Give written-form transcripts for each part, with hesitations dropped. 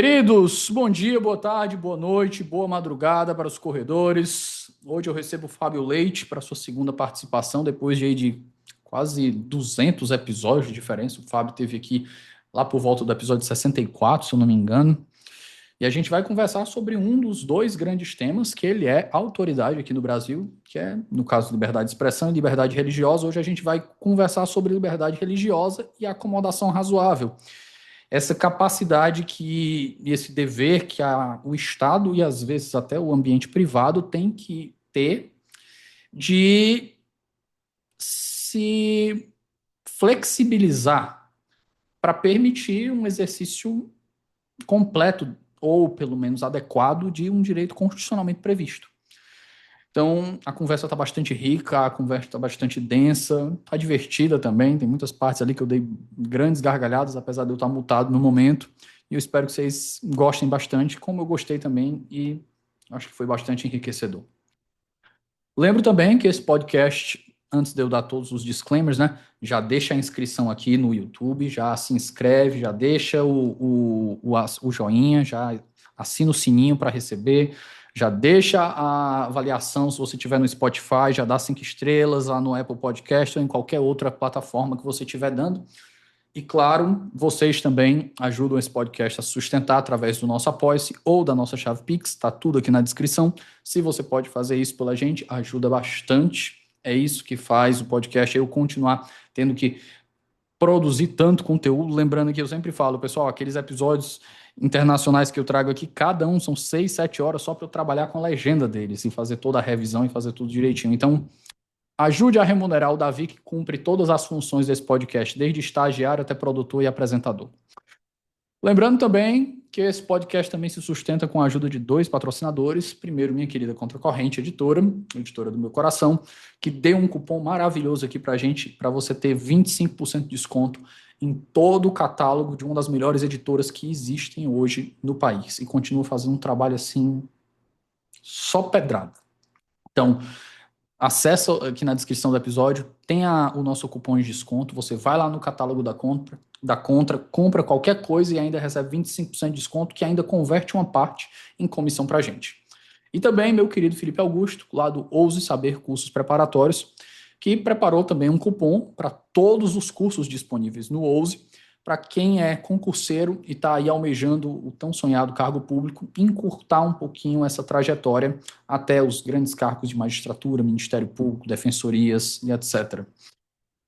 Queridos, bom dia, boa tarde, boa noite, boa madrugada para os corredores. Hoje eu recebo o Fábio Leite para sua segunda participação, depois de quase 200 episódios de diferença. O Fábio teve aqui lá por volta do episódio 64, se eu não me engano. E a gente vai conversar sobre um dos dois grandes temas, que ele é autoridade aqui no Brasil, que é, no caso, liberdade de expressão e liberdade religiosa. Hoje a gente vai conversar sobre liberdade religiosa e acomodação razoável, essa capacidade e esse dever que o Estado e às vezes até o ambiente privado tem que ter de se flexibilizar para permitir um exercício completo ou pelo menos adequado de um direito constitucionalmente previsto. Então, a conversa está bastante rica, a conversa está bastante densa, está divertida também. Tem muitas partes ali que eu dei grandes gargalhadas, apesar de eu estar mutado no momento. E eu espero que vocês gostem bastante, como eu gostei também, e acho que foi bastante enriquecedor. Lembro também que esse podcast, antes de eu dar todos os disclaimers, né? Já deixa a inscrição aqui no YouTube, já se inscreve, já deixa o joinha, já assina o sininho para receber, já deixa a avaliação se você tiver no Spotify, já dá 5 estrelas lá no Apple Podcast ou em qualquer outra plataforma que você estiver dando. E claro, vocês também ajudam esse podcast a sustentar através do nosso Apoia-se ou da nossa chave Pix, está tudo aqui na descrição. Se você pode fazer isso pela gente, ajuda bastante. É isso que faz o podcast eu continuar tendo que produzir tanto conteúdo. Lembrando que eu sempre falo, pessoal, aqueles episódios internacionais que eu trago aqui, cada um são 6, 7 horas só para eu trabalhar com a legenda deles e fazer toda a revisão e fazer tudo direitinho. Então, ajude a remunerar o Davi, que cumpre todas as funções desse podcast, desde estagiário até produtor e apresentador. Lembrando também que esse podcast também se sustenta com a ajuda de dois patrocinadores. Primeiro, minha querida Contracorrente Editora, editora do meu coração, que deu um cupom maravilhoso aqui pra gente, para você ter 25% de desconto em todo o catálogo de uma das melhores editoras que existem hoje no país. E continua fazendo um trabalho assim, só pedrada. Então, acessa aqui na descrição do episódio, tem o nosso cupom de desconto. Você vai lá no catálogo da Contra, compra qualquer coisa e ainda recebe 25% de desconto, que ainda converte uma parte em comissão para a gente. E também meu querido Felipe Augusto, lá do Ouse Saber Cursos Preparatórios, que preparou também um cupom para todos os cursos disponíveis no Ouse, para quem é concurseiro e está aí almejando o tão sonhado cargo público, encurtar um pouquinho essa trajetória até os grandes cargos de magistratura, Ministério Público, defensorias e etc.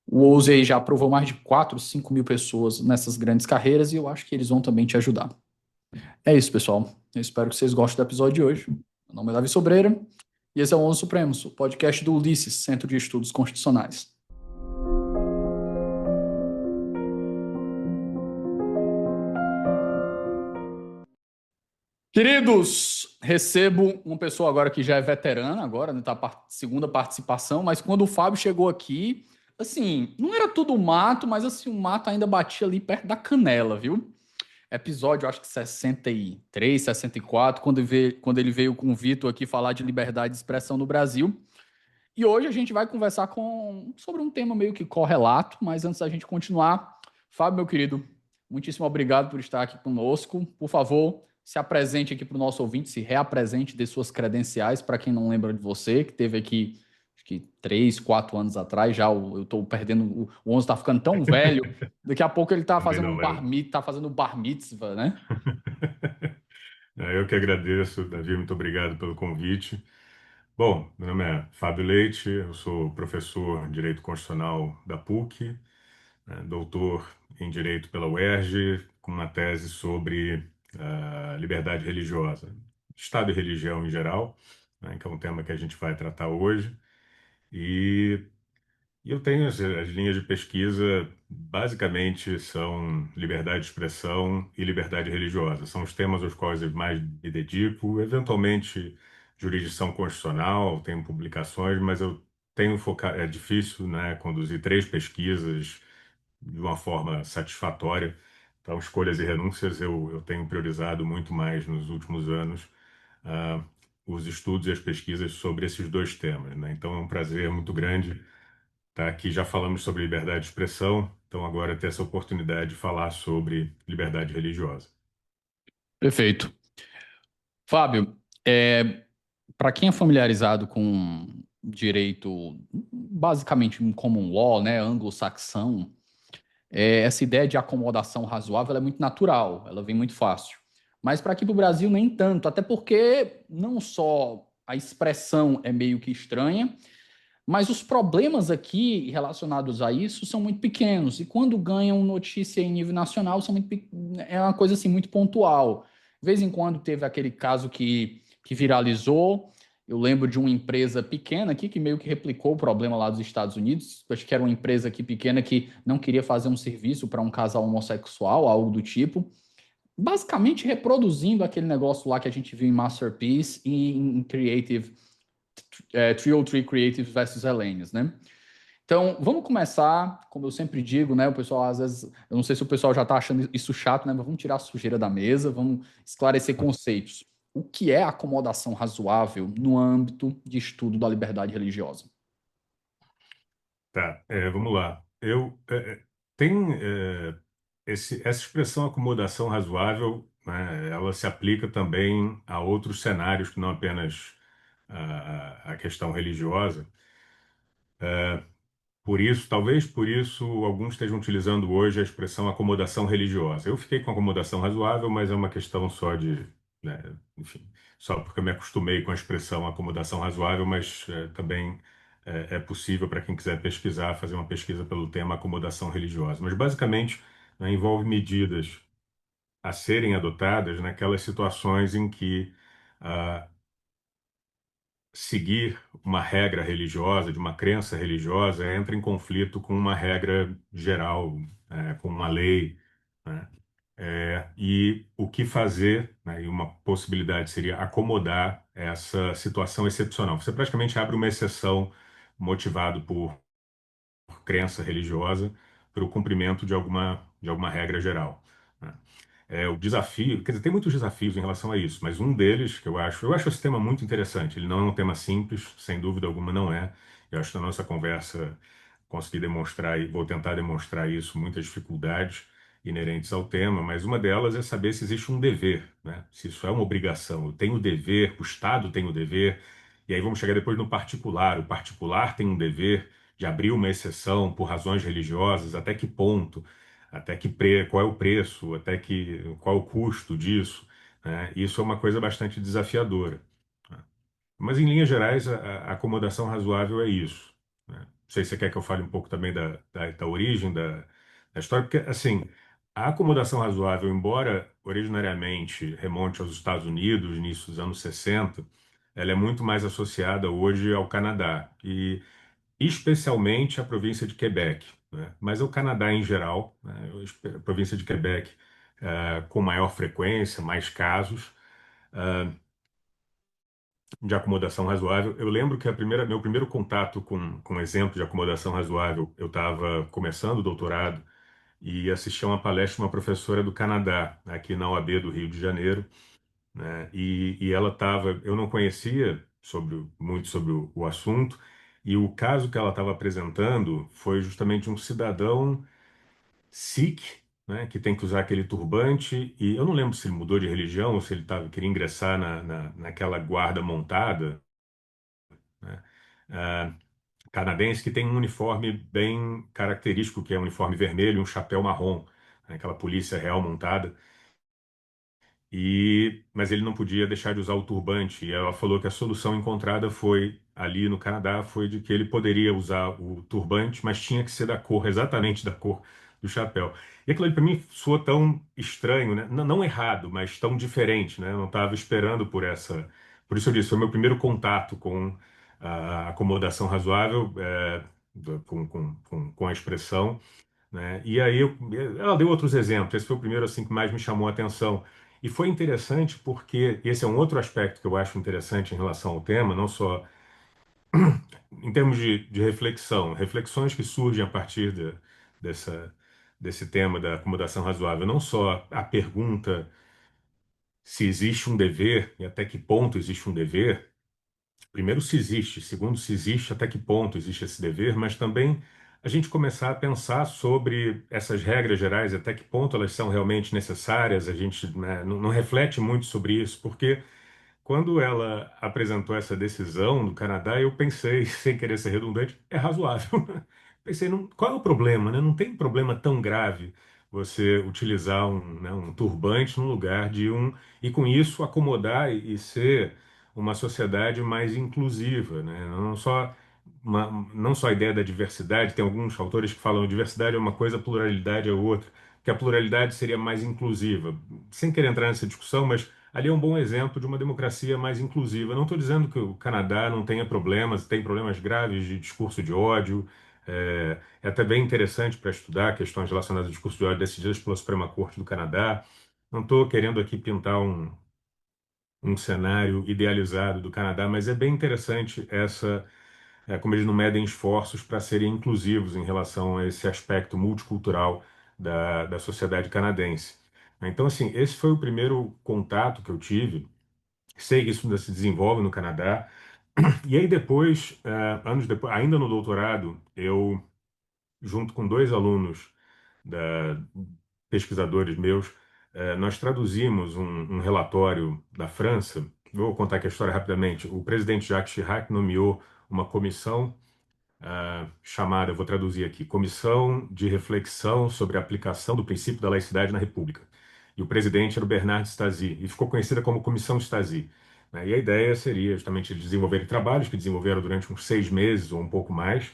O Ouse aí já aprovou mais de 4, 5 mil pessoas nessas grandes carreiras e eu acho que eles vão também te ajudar. É isso, pessoal. Eu espero que vocês gostem do episódio de hoje. Meu nome é Davi Sobreira e esse é o ONU Supremos, o podcast do Ulisses, Centro de Estudos Constitucionais. Queridos, recebo uma pessoa agora que já é veterana, agora, né, tá segunda participação, mas quando o Fábio chegou aqui, assim, não era tudo mato, mas assim, o mato ainda batia ali perto da canela, viu? Episódio, acho que 63, 64, quando ele veio com o Vitor aqui falar de liberdade de expressão no Brasil. E hoje a gente vai conversar sobre um tema meio que correlato, mas antes da gente continuar, Fábio, meu querido, muitíssimo obrigado por estar aqui conosco. Por favor, se apresente aqui para o nosso ouvinte, se reapresente, dê suas credenciais para quem não lembra de você, que teve aqui, acho que 3, 4 anos atrás já. Eu estou perdendo, o Onze está ficando tão velho, daqui a pouco ele está Também fazendo não lembro. tá fazendo bar mitzvah, né? Eu que agradeço, Davi, muito obrigado pelo convite. Bom, meu nome é Fábio Leite, eu sou professor de Direito Constitucional da PUC, doutor em Direito pela UERJ, com uma tese sobre liberdade religiosa, Estado e religião em geral, né, que é um tema que a gente vai tratar hoje. E E eu tenho as linhas de pesquisa, basicamente são liberdade de expressão e liberdade religiosa. São os temas aos quais eu mais me dedico. Eventualmente, jurisdição constitucional, tenho publicações, mas eu tenho focado. É difícil, né, conduzir 3 pesquisas de uma forma satisfatória. Então, escolhas e renúncias, eu tenho priorizado muito mais nos últimos anos. ah, os estudos e as pesquisas sobre esses dois temas, né? Então, é um prazer muito grande tá? Aqui já falamos sobre liberdade de expressão, então agora ter essa oportunidade de falar sobre liberdade religiosa. Perfeito. Fábio, para quem é familiarizado com direito, basicamente em common law, né, anglo-saxão, essa ideia de acomodação razoável ela é muito natural, ela vem muito fácil. Mas para aqui para o Brasil, nem tanto, até porque não só a expressão é meio que estranha, mas os problemas aqui relacionados a isso são muito pequenos. E quando ganham notícia em nível nacional, é uma coisa assim muito pontual. De vez em quando teve aquele caso que viralizou. Eu lembro de uma empresa pequena aqui que meio que replicou o problema lá dos Estados Unidos. Acho que era uma empresa aqui pequena que não queria fazer um serviço para um casal homossexual, algo do tipo. Basicamente reproduzindo aquele negócio lá que a gente viu em Masterpiece e em Creative 303 Creative versus Hellenius, né? Então, vamos começar, como eu sempre digo, né? O pessoal, às vezes, eu não sei se o pessoal já está achando isso chato, né? Mas vamos tirar a sujeira da mesa, vamos esclarecer conceitos. O que é acomodação razoável no âmbito de estudo da liberdade religiosa? Tá, vamos lá. Tem essa expressão acomodação razoável, né, ela se aplica também a outros cenários que não apenas a questão religiosa. Por isso, talvez por isso, alguns estejam utilizando hoje a expressão acomodação religiosa. Eu fiquei com acomodação razoável, mas é uma questão só de, né, enfim, só porque eu me acostumei com a expressão acomodação razoável, mas também é possível para quem quiser pesquisar, fazer uma pesquisa pelo tema acomodação religiosa. Mas basicamente, né, envolve medidas a serem adotadas naquelas situações em que ah, seguir uma regra religiosa, de uma crença religiosa, entra em conflito com uma regra geral, com uma lei, né? E o que fazer, né? E uma possibilidade seria acomodar essa situação excepcional. Você praticamente abre uma exceção motivado por crença religiosa para o cumprimento de alguma regra geral, né? O desafio, quer dizer, tem muitos desafios em relação a isso, mas um deles que eu acho esse tema muito interessante. Ele não é um tema simples, sem dúvida alguma não é. Eu acho que na nossa conversa consegui demonstrar e vou tentar demonstrar isso, muitas dificuldades inerentes ao tema, mas uma delas é saber se existe um dever, né? Se isso é uma obrigação. Eu tenho o dever, o Estado tem o dever, e aí vamos chegar depois no particular. O particular tem um dever de abrir uma exceção por razões religiosas, até que ponto? Qual é o preço, qual é o custo disso, né? Isso é uma coisa bastante desafiadora, né? Mas, em linhas gerais, a acomodação razoável é isso, né? Não sei se você quer que eu fale um pouco também da origem da história, porque, assim, a acomodação razoável, embora originariamente remonte aos Estados Unidos, início dos anos 60, ela é muito mais associada hoje ao Canadá. E especialmente a província de Quebec, né? Mas o Canadá em geral, né? A província de Quebec com maior frequência, mais casos de acomodação razoável. Eu lembro que meu primeiro contato com exemplo de acomodação razoável, eu estava começando o doutorado e assisti a uma palestra de uma professora do Canadá, aqui na UAB do Rio de Janeiro, né? E ela estava, eu não conhecia muito sobre o assunto, e o caso que ela estava apresentando foi justamente um cidadão Sikh, né, que tem que usar aquele turbante, e eu não lembro se ele mudou de religião ou se ele queria ingressar naquela guarda montada, né, ah, canadense, que tem um uniforme bem característico, que é um uniforme vermelho e um chapéu marrom, né, aquela polícia real montada. Mas ele não podia deixar de usar o turbante. E ela falou que a solução encontrada foi ali no Canadá foi de que ele poderia usar o turbante, mas tinha que ser da cor, exatamente da cor do chapéu. E aquilo ali para mim soou tão estranho, né? Não errado, mas tão diferente, né? Eu não estava esperando por essa. Por isso eu disse, foi meu primeiro contato com a acomodação razoável, com a expressão, né? E aí ela deu outros exemplos. Esse foi o primeiro assim que mais me chamou a atenção. E foi interessante porque esse é um outro aspecto que eu acho interessante em relação ao tema, não só em termos de reflexão, reflexões que surgem a partir dessa, desse tema da acomodação razoável, não só a pergunta se existe um dever e até que ponto existe um dever. Primeiro, se existe, segundo, se existe, até que ponto existe esse dever, mas também a gente começar a pensar sobre essas regras gerais, até que ponto elas são realmente necessárias. A gente, né, não reflete muito sobre isso, porque quando ela apresentou essa decisão do Canadá, eu pensei, sem querer ser redundante, é razoável. Pensei, qual é o problema, né? Não tem problema tão grave você utilizar um turbante no lugar de um, e com isso acomodar e ser uma sociedade mais inclusiva, né? Não só a ideia da diversidade, tem alguns autores que falam diversidade é uma coisa, pluralidade é outra, que a pluralidade seria mais inclusiva. Sem querer entrar nessa discussão, mas ali é um bom exemplo de uma democracia mais inclusiva. Não estou dizendo que o Canadá não tenha problemas, tem problemas graves de discurso de ódio. É até bem interessante para estudar questões relacionadas ao discurso de ódio decididas pela Suprema Corte do Canadá. Não estou querendo aqui pintar um cenário idealizado do Canadá, mas é bem interessante como eles não medem esforços para serem inclusivos em relação a esse aspecto multicultural da sociedade canadense. Então, assim, esse foi o primeiro contato que eu tive. Sei que isso ainda se desenvolve no Canadá. E aí depois, anos depois, ainda no doutorado, eu, junto com dois alunos da, pesquisadores meus, nós traduzimos um relatório da França. Vou contar aqui a história rapidamente. O presidente Jacques Chirac nomeou uma comissão chamada, eu vou traduzir aqui, Comissão de Reflexão sobre a Aplicação do Princípio da Laicidade na República. E o presidente era o Bernard Stasi, e ficou conhecida como Comissão Stasi, né? E a ideia seria justamente eles desenvolverem trabalhos que desenvolveram durante uns 6 meses ou um pouco mais.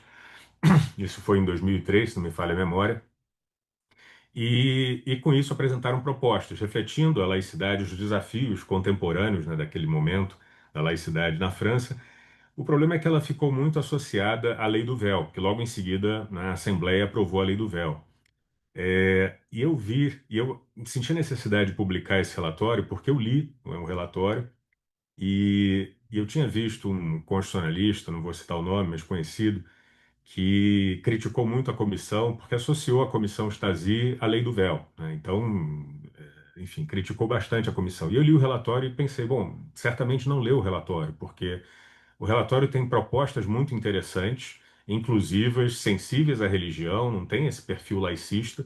Isso foi em 2003, se não me falha a memória. E com isso apresentaram propostas, refletindo a laicidade, os desafios contemporâneos, né, daquele momento da laicidade na França. O problema é que ela ficou muito associada à Lei do Véu, que logo em seguida, né, a Assembleia aprovou a Lei do Véu. E eu senti a necessidade de publicar esse relatório porque eu li o relatório e eu tinha visto um constitucionalista, não vou citar o nome, mas conhecido, que criticou muito a comissão porque associou a comissão Stasi à Lei do Véu, né? Então, enfim, criticou bastante a comissão. E eu li o relatório e pensei, bom, certamente não leu o relatório, porque o relatório tem propostas muito interessantes, inclusivas, sensíveis à religião, não tem esse perfil laicista.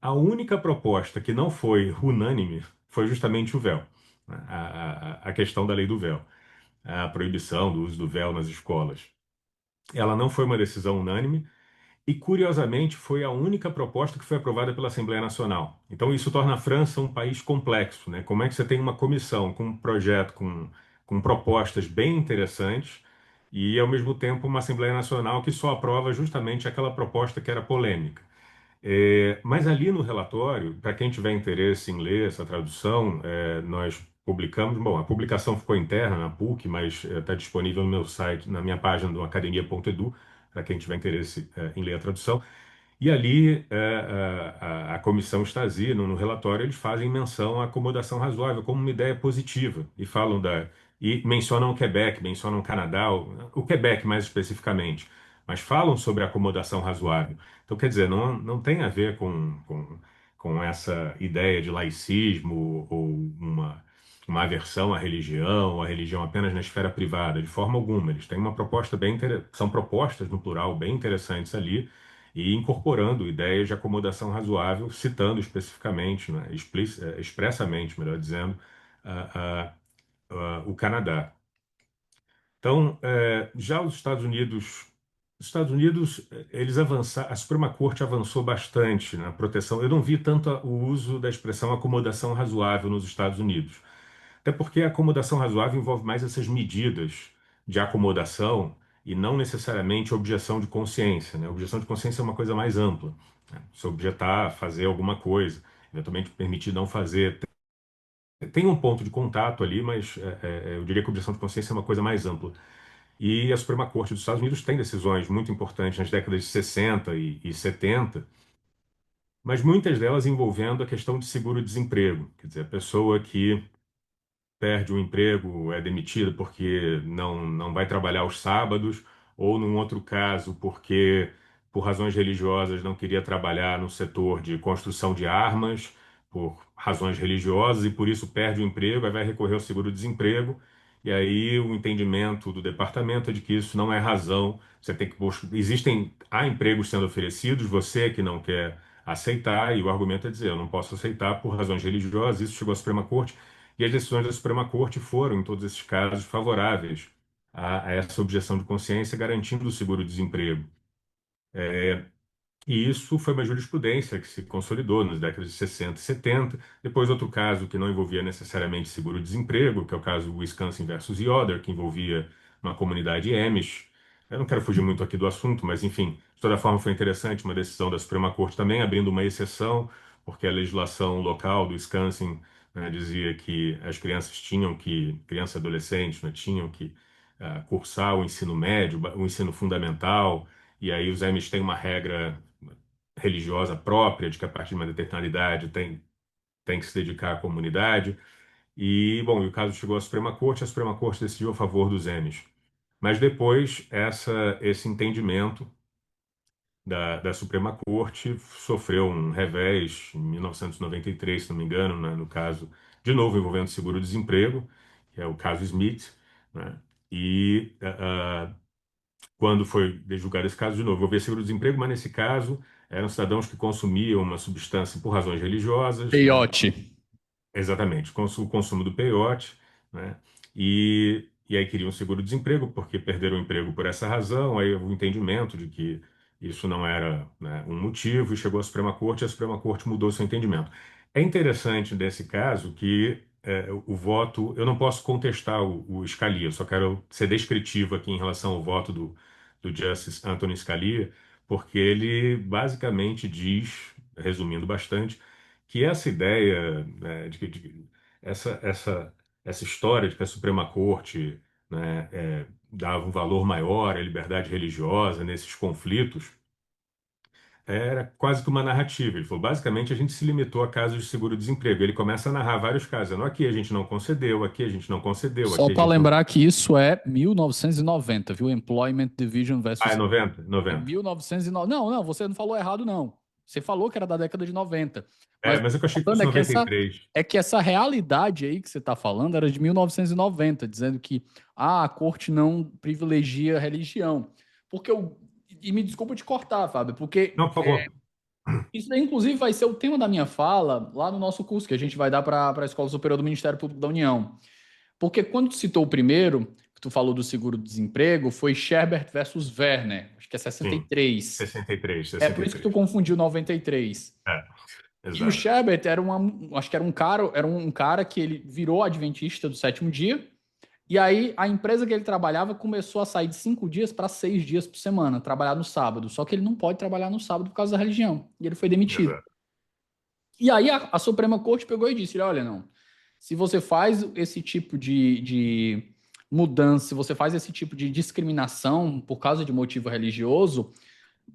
A única proposta que não foi unânime foi justamente o véu, né? A questão da lei do véu, a proibição do uso do véu nas escolas. Ela não foi uma decisão unânime e, curiosamente, foi a única proposta que foi aprovada pela Assembleia Nacional. Então, isso torna a França um país complexo, né? Como é que você tem uma comissão com um projeto com propostas bem interessantes e, ao mesmo tempo, uma Assembleia Nacional que só aprova justamente aquela proposta que era polêmica? Mas ali no relatório, para quem tiver interesse em ler essa tradução, nós publicamos. Bom, a publicação ficou interna na PUC, mas está disponível no meu site, na minha página do academia.edu, para quem tiver interesse em ler a tradução. E ali, a comissão Stasi, no relatório, eles fazem menção à acomodação razoável como uma ideia positiva e falam e mencionam o Quebec, mencionam o Canadá, o Quebec mais especificamente, mas falam sobre a acomodação razoável. Então, quer dizer, não tem a ver com essa ideia de laicismo ou uma aversão à religião, a religião apenas na esfera privada, de forma alguma. Eles têm uma proposta são propostas no plural bem interessantes ali e incorporando ideias de acomodação razoável, citando especificamente, né, expressamente, melhor dizendo, o Canadá. Então, já os Estados Unidos, eles avançaram, a Suprema Corte avançou bastante na proteção. Eu não vi tanto o uso da expressão acomodação razoável nos Estados Unidos. Até porque a acomodação razoável envolve mais essas medidas de acomodação e não necessariamente objeção de consciência, né? Objeção de consciência é uma coisa mais ampla, né? Se objetar, fazer alguma coisa, eventualmente permitir não fazer. Tem um ponto de contato ali, mas eu diria que a objeção de consciência é uma coisa mais ampla. E a Suprema Corte dos Estados Unidos tem decisões muito importantes nas décadas de 60 e 70, mas muitas delas envolvendo a questão de seguro-desemprego. Quer dizer, a pessoa que perde o emprego, é demitido porque não vai trabalhar aos sábados, ou num outro caso, porque por razões religiosas não queria trabalhar no setor de construção de armas, por razões religiosas, e por isso perde o emprego, aí vai recorrer ao seguro-desemprego, E aí o entendimento do departamento é de que isso não é razão. Você tem que há empregos sendo oferecidos, você que não quer aceitar, e o argumento é dizer, eu não posso aceitar por razões religiosas. Isso chegou à Suprema Corte, e as decisões da Suprema Corte foram, em todos esses casos, favoráveis a essa objeção de consciência, garantindo o seguro-desemprego. E isso foi uma jurisprudência que se consolidou nas décadas de 60 e 70. Depois, outro caso que não envolvia necessariamente seguro-desemprego, que é o caso Wisconsin versus Yoder, que envolvia uma comunidade Amish. Eu não quero fugir muito aqui do assunto, mas, enfim, de toda forma foi interessante uma decisão da Suprema Corte também, abrindo uma exceção, porque a legislação local do Wisconsin, né, dizia que as crianças crianças e adolescentes, né, tinham que cursar o ensino médio, o ensino fundamental, e aí os Amish têm uma regra religiosa própria, de que a partir de uma determinada idade tem que se dedicar à comunidade. E, bom, e o caso chegou à Suprema Corte, a Suprema Corte decidiu a favor dos Amish. Mas depois, esse entendimento da Suprema Corte sofreu um revés em 1993, se não me engano, né, no caso, de novo, envolvendo seguro-desemprego, que é o caso Smith, né? E quando foi julgado esse caso, de novo, houve seguro-desemprego, mas nesse caso eram cidadãos que consumiam uma substância por razões religiosas, né? Peiote. Exatamente, o consumo do peiote, né? E aí queriam seguro-desemprego porque perderam o emprego por essa razão, aí houve o entendimento de que isso não era, né, um motivo, e chegou à Suprema Corte, e a Suprema Corte mudou seu entendimento. É interessante nesse caso que o voto, eu não posso contestar o Scalia, eu só quero ser descritivo aqui em relação ao voto do Justice Anthony Scalia, porque ele basicamente diz, resumindo bastante, que essa ideia, né, essa história de que a Suprema Corte, né, dava um valor maior à liberdade religiosa nesses conflitos, era quase que uma narrativa. Ele falou, basicamente, a gente se limitou a casos de seguro-desemprego. Ele começa a narrar vários casos, dizendo, aqui a gente não concedeu, aqui a gente não concedeu, Só aqui a para gente não... lembrar que isso é 1990, viu? Employment Division Ah, é versus 90? é 90. 1909. Não, não, você não falou errado, não. Você falou que era da década de 90. Mas É, o que mas eu eu tô achei que falando fosse é que 93. essa realidade aí que você está falando era de 1990, dizendo que a corte não privilegia a religião. Porque eu. E me desculpa te cortar, Fábio, porque Não, por favor. isso daí, inclusive, vai ser o tema da minha fala lá no nosso curso, que a gente vai dar para a Escola Superior do Ministério Público da União. Porque quando tu citou o primeiro, que tu falou do seguro-desemprego, foi Sherbert versus Werner, acho que é Sim, 63. 63, É por isso que tu 63. confundiu 93. É, E o exato. Sherbert acho que era um cara que ele virou adventista do sétimo dia, e aí a empresa que ele trabalhava começou a sair de 5 dias para 6 dias por semana, trabalhar no sábado. Só que ele não pode trabalhar no sábado por causa da religião, e ele foi demitido. Exato. E aí a Suprema Corte pegou e disse: olha, não, se você faz esse tipo de mudança, se você faz esse tipo de discriminação por causa de motivo religioso,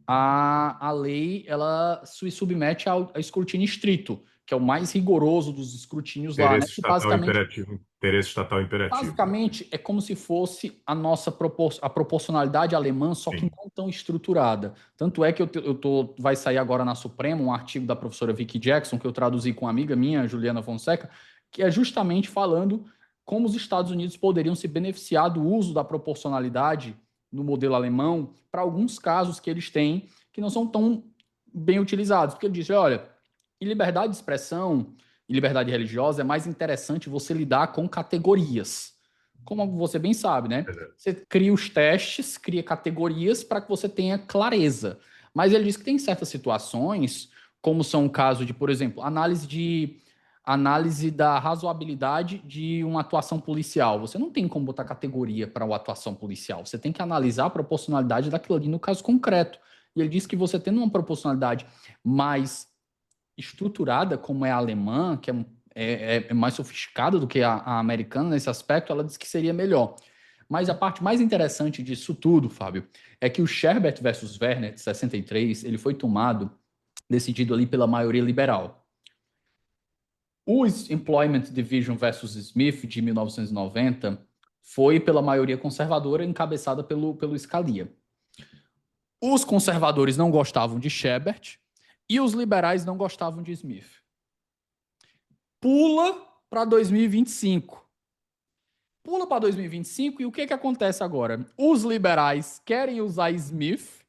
a lei ela se submete ao escrutínio estrito, que é o mais rigoroso dos escrutínios lá, né? Interesse Que estatal basicamente imperativo. Interesse estatal imperativo. Basicamente, é como se fosse a nossa a proporcionalidade alemã, só que Sim. não tão estruturada. Tanto é que vai sair agora na Suprema um artigo da professora Vicky Jackson, que eu traduzi com uma amiga minha, Juliana Fonseca, que é justamente falando como os Estados Unidos poderiam se beneficiar do uso da proporcionalidade no modelo alemão para alguns casos que eles têm que não são tão bem utilizados. Porque ele disse, olha, em liberdade de expressão e liberdade religiosa, é mais interessante você lidar com categorias. Como você bem sabe, né? Exato. Você cria os testes, cria categorias para que você tenha clareza. Mas ele diz que tem certas situações, como são o caso de, por exemplo, análise da razoabilidade de uma atuação policial. Você não tem como botar categoria para uma atuação policial. Você tem que analisar a proporcionalidade daquilo ali no caso concreto. E ele diz que você tendo uma proporcionalidade mais estruturada como é a alemã, que é mais sofisticada do que a americana nesse aspecto, ela diz que seria melhor. Mas a parte mais interessante disso tudo, Fábio, é que o Sherbert versus Werner, de 63, ele foi decidido ali pela maioria liberal. O Employment Division versus Smith, de 1990, foi pela maioria conservadora, encabeçada pelo Scalia. Os conservadores não gostavam de Sherbert e os liberais não gostavam de Smith. Pula para 2025. Pula para 2025 e o que que acontece agora? Os liberais querem usar Smith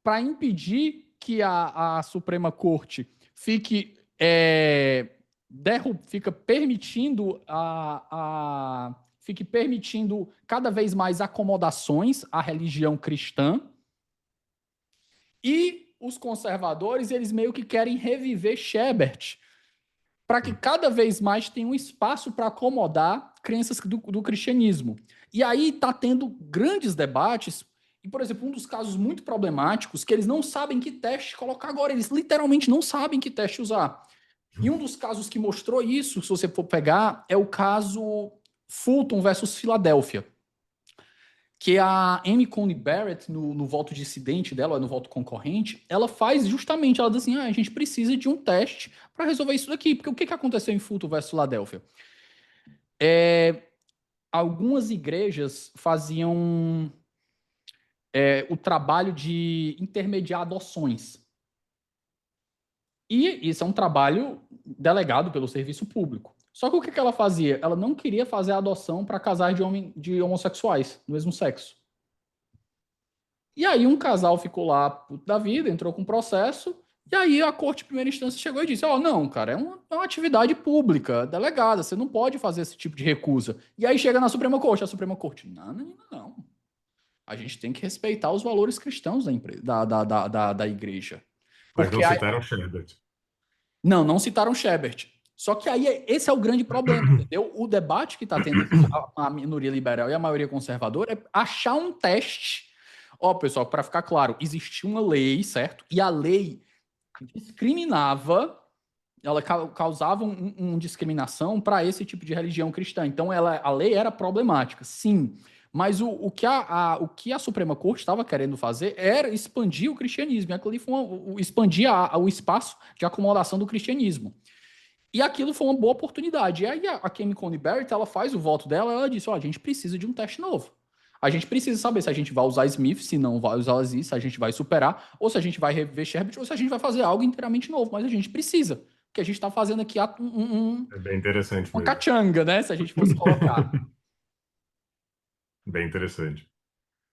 para impedir que a Suprema Corte fique fica permitindo fique permitindo cada vez mais acomodações à religião cristã. E os conservadores, eles meio que querem reviver Shebert, para que cada vez mais tenha um espaço para acomodar crenças do cristianismo. E aí está tendo grandes debates, e, por exemplo, um dos casos muito problemáticos, que eles não sabem que teste colocar agora, eles literalmente não sabem que teste usar. E um dos casos que mostrou isso, se você for pegar, é o caso Fulton versus Filadélfia, que a Amy Coney Barrett, no voto dissidente dela, no voto concorrente, ela faz justamente, ela diz assim, a gente precisa de um teste para resolver isso daqui, porque o que aconteceu em Fulton versus Filadélfia? Algumas igrejas faziam o trabalho de intermediar adoções, e isso é um trabalho delegado pelo serviço público. Só que o que ela fazia? Ela não queria fazer a adoção para casais de homossexuais, do mesmo sexo. E aí um casal ficou lá puto da vida, entrou com processo, e aí a corte de primeira instância chegou e disse: Ó, não, cara, é uma atividade pública, delegada, você não pode fazer esse tipo de recusa. E aí chega na Suprema Corte, a Suprema Corte, não, não, não. A gente tem que respeitar os valores cristãos da igreja. Mas não Porque aí, citaram Sherbert. não citaram Shebert. Só que aí esse é o grande problema, entendeu? O debate que está tendo entre a minoria liberal e a maioria conservadora é achar um teste. Ó, pessoal, para ficar claro, existia uma lei, certo? E a lei discriminava, ela causava discriminação para esse tipo de religião cristã. Então, a lei era problemática, sim. Mas o que a Suprema Corte estava querendo fazer era expandir o cristianismo. E aquilo ali foi expandir o espaço de acomodação do cristianismo. E aquilo foi uma boa oportunidade. E aí a Kemi Coney Barrett, ela faz o voto dela, ela disse, ó, a gente precisa de um teste novo. A gente precisa saber se a gente vai usar Smith, se não vai usar Aziz, se a gente vai superar, ou se a gente vai reviver Sherbert, ou se a gente vai fazer algo inteiramente novo. Mas a gente precisa, porque a gente está fazendo aqui É bem interessante uma mesmo. cachanga, né? Se a gente fosse colocar. Bem interessante.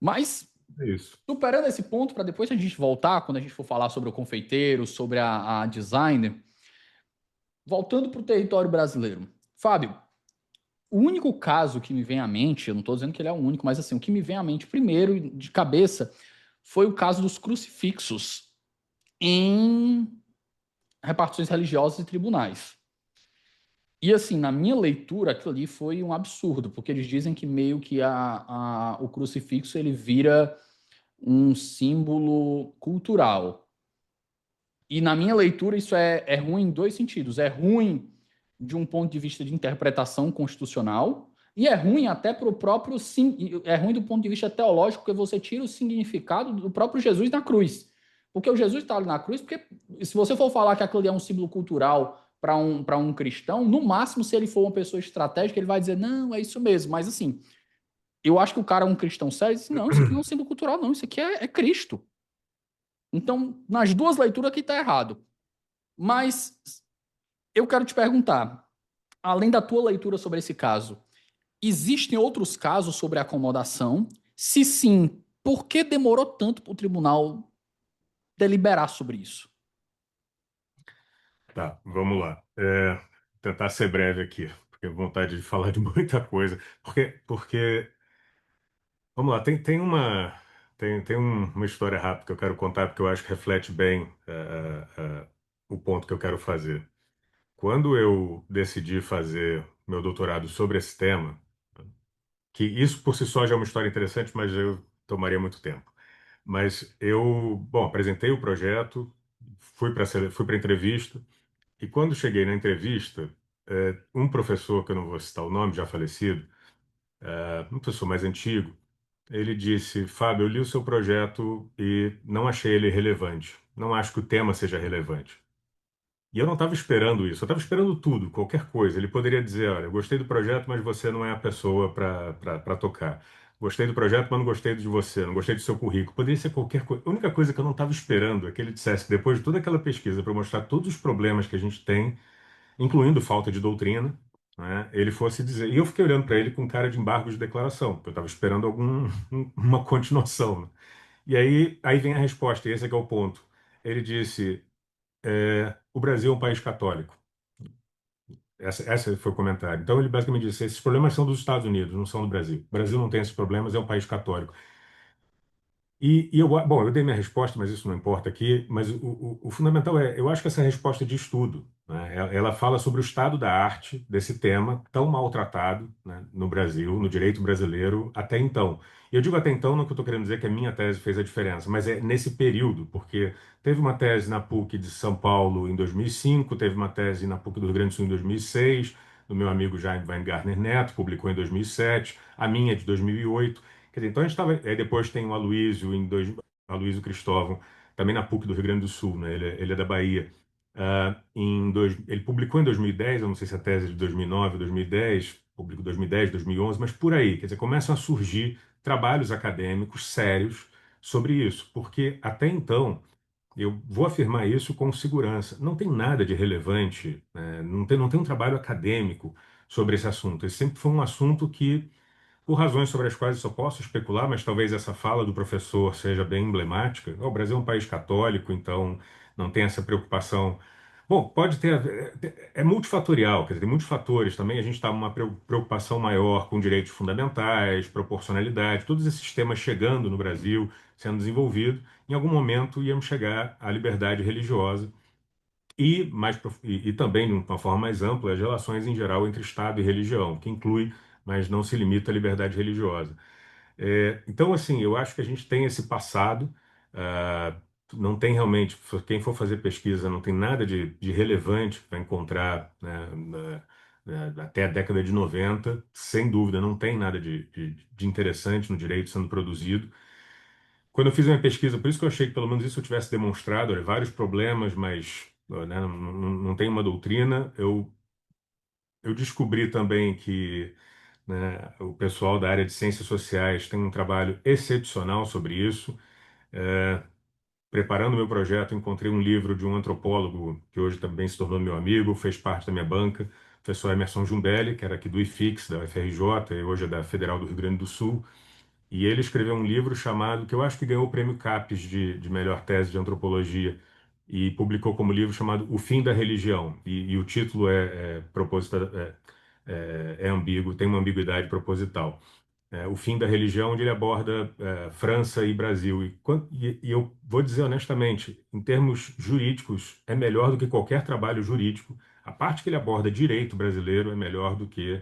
Mas, É isso. superando esse ponto, para depois a gente voltar, quando a gente for falar sobre o confeiteiro, sobre a designer, voltando para o território brasileiro. Fábio, o único caso que me vem à mente, eu não estou dizendo que ele é o único, mas assim, o que me vem à mente primeiro, de cabeça, foi o caso dos crucifixos em repartições religiosas e tribunais. E assim, na minha leitura, aquilo ali foi um absurdo, porque eles dizem que meio que o crucifixo ele vira um símbolo cultural. E na minha leitura, isso é ruim em dois sentidos. É ruim de um ponto de vista de interpretação constitucional, e é ruim até para o próprio. É ruim do ponto de vista teológico, porque você tira o significado do próprio Jesus na cruz. Porque o Jesus está ali na cruz, porque se você for falar que aquilo ali é um símbolo cultural para um cristão, no máximo, se ele for uma pessoa estratégica, ele vai dizer, não, é isso mesmo. Mas assim, eu acho que o cara é um cristão sério e diz, não, isso aqui não é um símbolo cultural, não, isso aqui é Cristo. Então, nas duas leituras aqui está errado. Mas eu quero te perguntar, além da tua leitura sobre esse caso, existem outros casos sobre acomodação? Se sim, por que demorou tanto para o tribunal deliberar sobre isso? Tá, vamos lá. Tentar ser breve aqui, porque vontade de falar de muita coisa. Porque vamos lá, tem uma história rápida que eu quero contar, porque eu acho que reflete bem o ponto que eu quero fazer. Quando eu decidi fazer meu doutorado sobre esse tema, que isso por si só já é uma história interessante, mas eu tomaria muito tempo. Mas eu, bom, apresentei o projeto, fui para entrevista, e quando cheguei na entrevista, um professor, que eu não vou citar o nome, já falecido, um professor mais antigo, ele disse: Fábio, eu li o seu projeto e não achei ele relevante. Não acho que o tema seja relevante. E eu não estava esperando isso, eu estava esperando tudo, qualquer coisa. Ele poderia dizer: olha, eu gostei do projeto, mas você não é a pessoa para tocar. Gostei do projeto, mas não gostei de você, não gostei do seu currículo. Poderia ser qualquer coisa. A única coisa que eu não estava esperando é que ele dissesse que depois de toda aquela pesquisa, para mostrar todos os problemas que a gente tem, incluindo falta de doutrina, né, ele fosse dizer. E eu fiquei olhando para ele com cara de embargo de declaração, porque eu estava esperando uma continuação, né? E aí vem a resposta, e esse é que é o ponto. Ele disse: o Brasil é um país católico. Essa foi o comentário. Então ele basicamente disse: esses problemas são dos Estados Unidos, não são do Brasil. O Brasil não tem esses problemas, é um país católico. Bom, eu dei minha resposta, mas isso não importa aqui. Mas o fundamental é, eu acho que essa resposta de estudo, né, ela fala sobre o estado da arte desse tema tão maltratado, né, no Brasil, no direito brasileiro, até então. E eu digo até então, não que eu estou querendo dizer que a minha tese fez a diferença, mas é nesse período, porque teve uma tese na PUC de São Paulo em 2005, teve uma tese na PUC do Rio Grande do Sul em 2006, do meu amigo Jaime Weingartner Neto, publicou em 2007, a minha é de 2008. Quer dizer, então a gente estava. Aí depois tem o Aloysio, Aloysio Cristóvão, também na PUC do Rio Grande do Sul, né? Ele é da Bahia. Ele publicou em 2010, eu não sei se a tese é de 2009 ou 2010, publicou 2010, 2011, mas por aí. Quer dizer, começam a surgir trabalhos acadêmicos sérios sobre isso, porque até então, eu vou afirmar isso com segurança, não tem nada de relevante, né? Não tem um trabalho acadêmico sobre esse assunto. Esse sempre foi um assunto que por razões sobre as quais eu só posso especular, mas talvez essa fala do professor seja bem emblemática. O Brasil é um país católico, então não tem essa preocupação. Bom, pode ter, é multifatorial, quer dizer, tem muitos fatores também. A gente está numa preocupação maior com direitos fundamentais, proporcionalidade, todos esses temas chegando no Brasil, sendo desenvolvidos. Em algum momento íamos chegar à liberdade religiosa e também, de uma forma mais ampla, as relações em geral entre Estado e religião, que inclui, mas não se limita à liberdade religiosa. Então, assim, eu acho que a gente tem esse passado, ah, não tem realmente, quem for fazer pesquisa, não tem nada de relevante para encontrar, né, até a década de 90, sem dúvida, não tem nada de interessante no direito sendo produzido. Quando eu fiz a minha pesquisa, por isso que eu achei que pelo menos isso eu tivesse demonstrado, olha, vários problemas, mas né, não tem uma doutrina. Eu descobri também que, né, o pessoal da área de ciências sociais tem um trabalho excepcional sobre isso. Preparando meu projeto, encontrei um livro de um antropólogo que hoje também se tornou meu amigo, fez parte da minha banca, o professor Emerson Jumbelli, que era aqui do IFIX, da UFRJ, e hoje é da Federal do Rio Grande do Sul. E ele escreveu um livro chamado, que eu acho que ganhou o prêmio CAPES de melhor tese de antropologia, e publicou como livro chamado O Fim da Religião. E o título é ambíguo, tem uma ambiguidade proposital. O Fim da Religião, onde ele aborda França e Brasil. E eu vou dizer honestamente, em termos jurídicos, é melhor do que qualquer trabalho jurídico. A parte que ele aborda direito brasileiro é melhor do que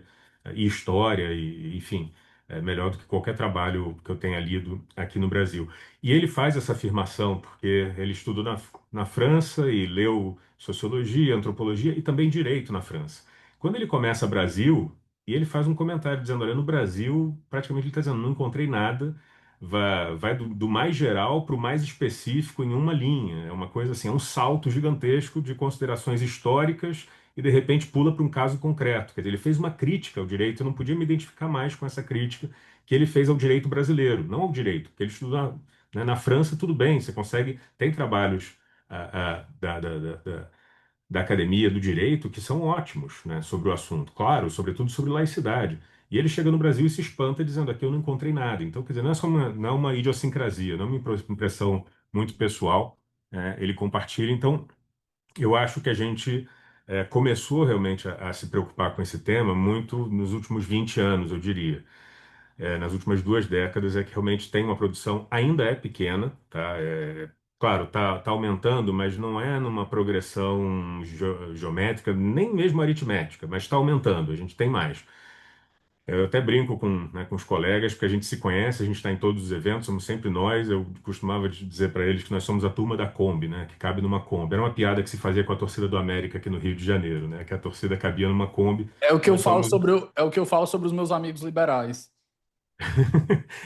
e história, enfim, é melhor do que qualquer trabalho que eu tenha lido aqui no Brasil. E ele faz essa afirmação porque ele estudou na França e leu sociologia, antropologia e também direito na França. Quando ele começa Brasil, e ele faz um comentário dizendo: olha, no Brasil, praticamente ele está dizendo, não encontrei nada, vai do mais geral para o mais específico em uma linha. É uma coisa assim, é um salto gigantesco de considerações históricas e de repente pula para um caso concreto. Quer dizer, ele fez uma crítica ao direito, eu não podia me identificar mais com essa crítica que ele fez ao direito brasileiro, não ao direito, porque ele estudou na França, tudo bem, você consegue, tem trabalhos da academia do direito que são ótimos, né, sobre o assunto, claro, sobretudo sobre laicidade. E ele chega no Brasil e se espanta dizendo: aqui eu não encontrei nada. Então, quer dizer, não é uma idiosincrasia, não é uma impressão muito pessoal, ele compartilha. Então, eu acho que a gente começou realmente a se preocupar com esse tema muito nos últimos 20 anos, eu diria. Nas últimas 2 décadas é que realmente tem uma produção, ainda é pequena, tá? Claro, tá aumentando, mas não é numa progressão geométrica, nem mesmo aritmética, mas está aumentando, a gente tem mais. Eu até brinco com os colegas, porque a gente se conhece, a gente está em todos os eventos, somos sempre nós. Eu costumava dizer para eles que nós somos a turma da Kombi, né? Que cabe numa Kombi. Era uma piada que se fazia com a torcida do América aqui no Rio de Janeiro, né? Que a torcida cabia numa Kombi. É o que eu Nós falo somos. sobre é o que eu falo sobre os meus amigos liberais.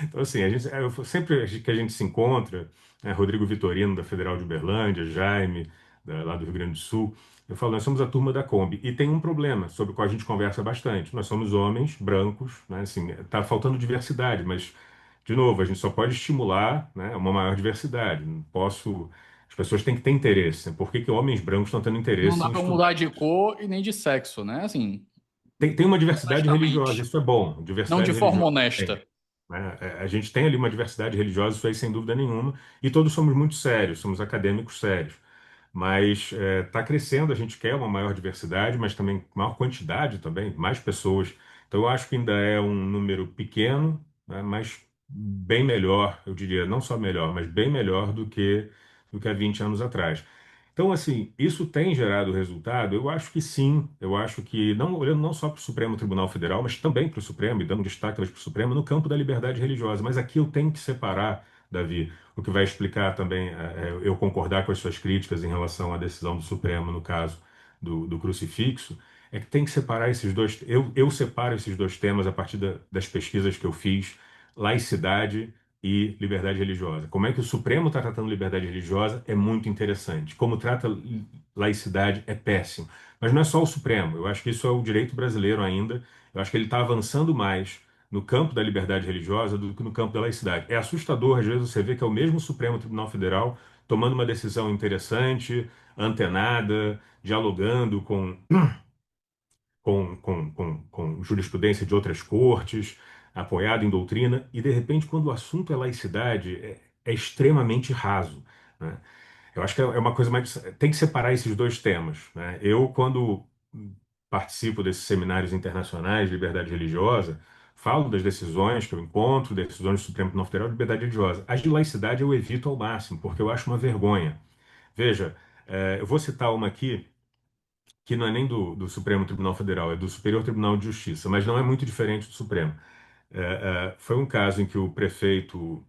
Então, assim, sempre que a gente se encontra, né, Rodrigo Vitorino, da Federal de Uberlândia, Jaime, lá do Rio Grande do Sul, eu falo, nós somos a turma da Kombi. E tem um problema sobre o qual a gente conversa bastante. Nós somos homens brancos, né, assim, tá faltando diversidade, mas, de novo, a gente só pode estimular, né, uma maior diversidade. Não posso. As pessoas têm que ter interesse. Por que que homens brancos estão tendo Não interesse dá em para estudar? mudar de cor e nem de sexo, né? Assim, tem uma diversidade religiosa, honestamente. isso é bom, Não de diversidade forma religiosa tem. honesta. Né? A gente tem ali uma diversidade religiosa, isso aí sem dúvida nenhuma, e todos somos muito sérios, somos acadêmicos sérios. Mas está crescendo, a gente quer uma maior diversidade, mas também maior quantidade também, mais pessoas. Então eu acho que ainda é um número pequeno, né, mas bem melhor, eu diria, não só melhor, mas bem melhor do que há 20 anos atrás. Então, assim, isso tem gerado resultado? Eu acho que sim. Eu acho que, não olhando não só para o Supremo Tribunal Federal, mas também para o Supremo, e dando destaque para o Supremo, no campo da liberdade religiosa. Mas aqui eu tenho que separar, Davi, o que vai explicar também, eu concordar com as suas críticas em relação à decisão do Supremo, no caso do crucifixo, é que tem que separar esses dois. Eu separo esses dois temas a partir das pesquisas que eu fiz, laicidade e liberdade religiosa. Como é que o Supremo está tratando liberdade religiosa é muito interessante. Como trata laicidade é péssimo. Mas não é só o Supremo. Eu acho que isso é o direito brasileiro ainda. Eu acho que ele está avançando mais no campo da liberdade religiosa do que no campo da laicidade. É assustador, às vezes, você vê que é o mesmo Supremo Tribunal Federal tomando uma decisão interessante, antenada, dialogando com jurisprudência de outras cortes, apoiado em doutrina, e de repente, quando o assunto é laicidade, é extremamente raso, né? Eu acho que é uma coisa mais. Tem que separar esses dois temas, né? Eu, quando participo desses seminários internacionais de liberdade religiosa, falo das decisões que eu encontro, decisões do Supremo Tribunal Federal de liberdade religiosa. As de laicidade eu evito ao máximo, porque eu acho uma vergonha. Veja, eu vou citar uma aqui que não é nem do Supremo Tribunal Federal, é do Superior Tribunal de Justiça, mas não é muito diferente do Supremo. Foi um caso em que o prefeito,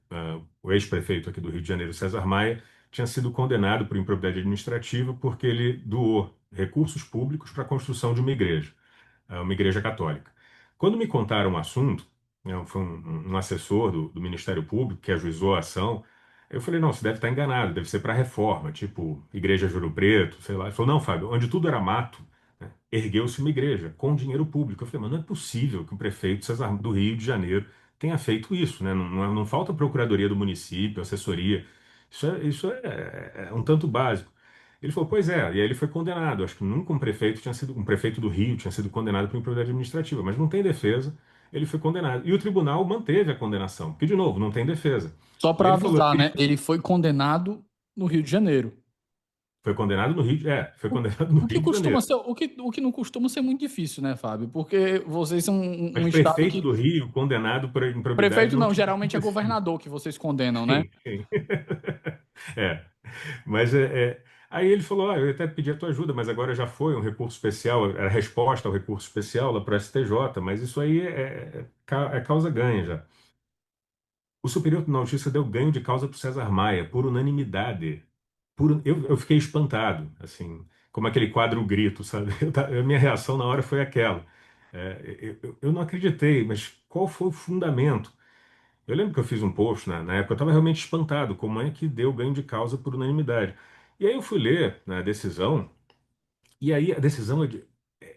o ex-prefeito aqui do Rio de Janeiro, César Maia, tinha sido condenado por improbidade administrativa porque ele doou recursos públicos para a construção de uma igreja católica. Quando me contaram o assunto, né, foi um assessor do Ministério Público que ajuizou a ação, eu falei, não, você deve estar enganado, deve ser para reforma, tipo Igreja Juro Preto, sei lá. Ele falou, não, Fábio, onde tudo era mato, né, ergueu-se uma igreja com dinheiro público. Eu falei, mas não é possível que o prefeito César do Rio de Janeiro tenha feito isso, né? Não, não falta procuradoria do município, assessoria. Isso é um tanto básico. Ele falou, pois é, e aí ele foi condenado. Acho que nunca um prefeito do Rio tinha sido condenado por improbidade administrativa, mas não tem defesa, ele foi condenado. E o tribunal manteve a condenação, porque, de novo, não tem defesa. Só E para ele falou, avisar, né? Ele foi condenado no Rio de Janeiro. foi condenado no Rio, foi O, condenado no o que Rio de costuma Janeiro. ser, o que não costuma ser muito difícil, né, Fábio? Porque vocês são Mas um estado prefeito que. do Rio condenado por improbidade Prefeito não não, tem geralmente é assim. governador que vocês condenam, né? Sim, sim. É, mas aí ele falou, eu até pedi a tua ajuda, mas agora já foi um recurso especial, era resposta ao recurso especial lá para o STJ, mas isso aí é causa ganha já. O Superior Tribunal de Justiça deu ganho de causa para o César Maia, por unanimidade. Eu fiquei espantado, assim, como aquele quadro O Grito, sabe? A minha reação na hora foi aquela. Eu não acreditei, mas qual foi o fundamento? Eu lembro que eu fiz um post na época, eu estava realmente espantado, como é que deu ganho de causa por unanimidade. E aí eu fui ler na decisão, e aí a decisão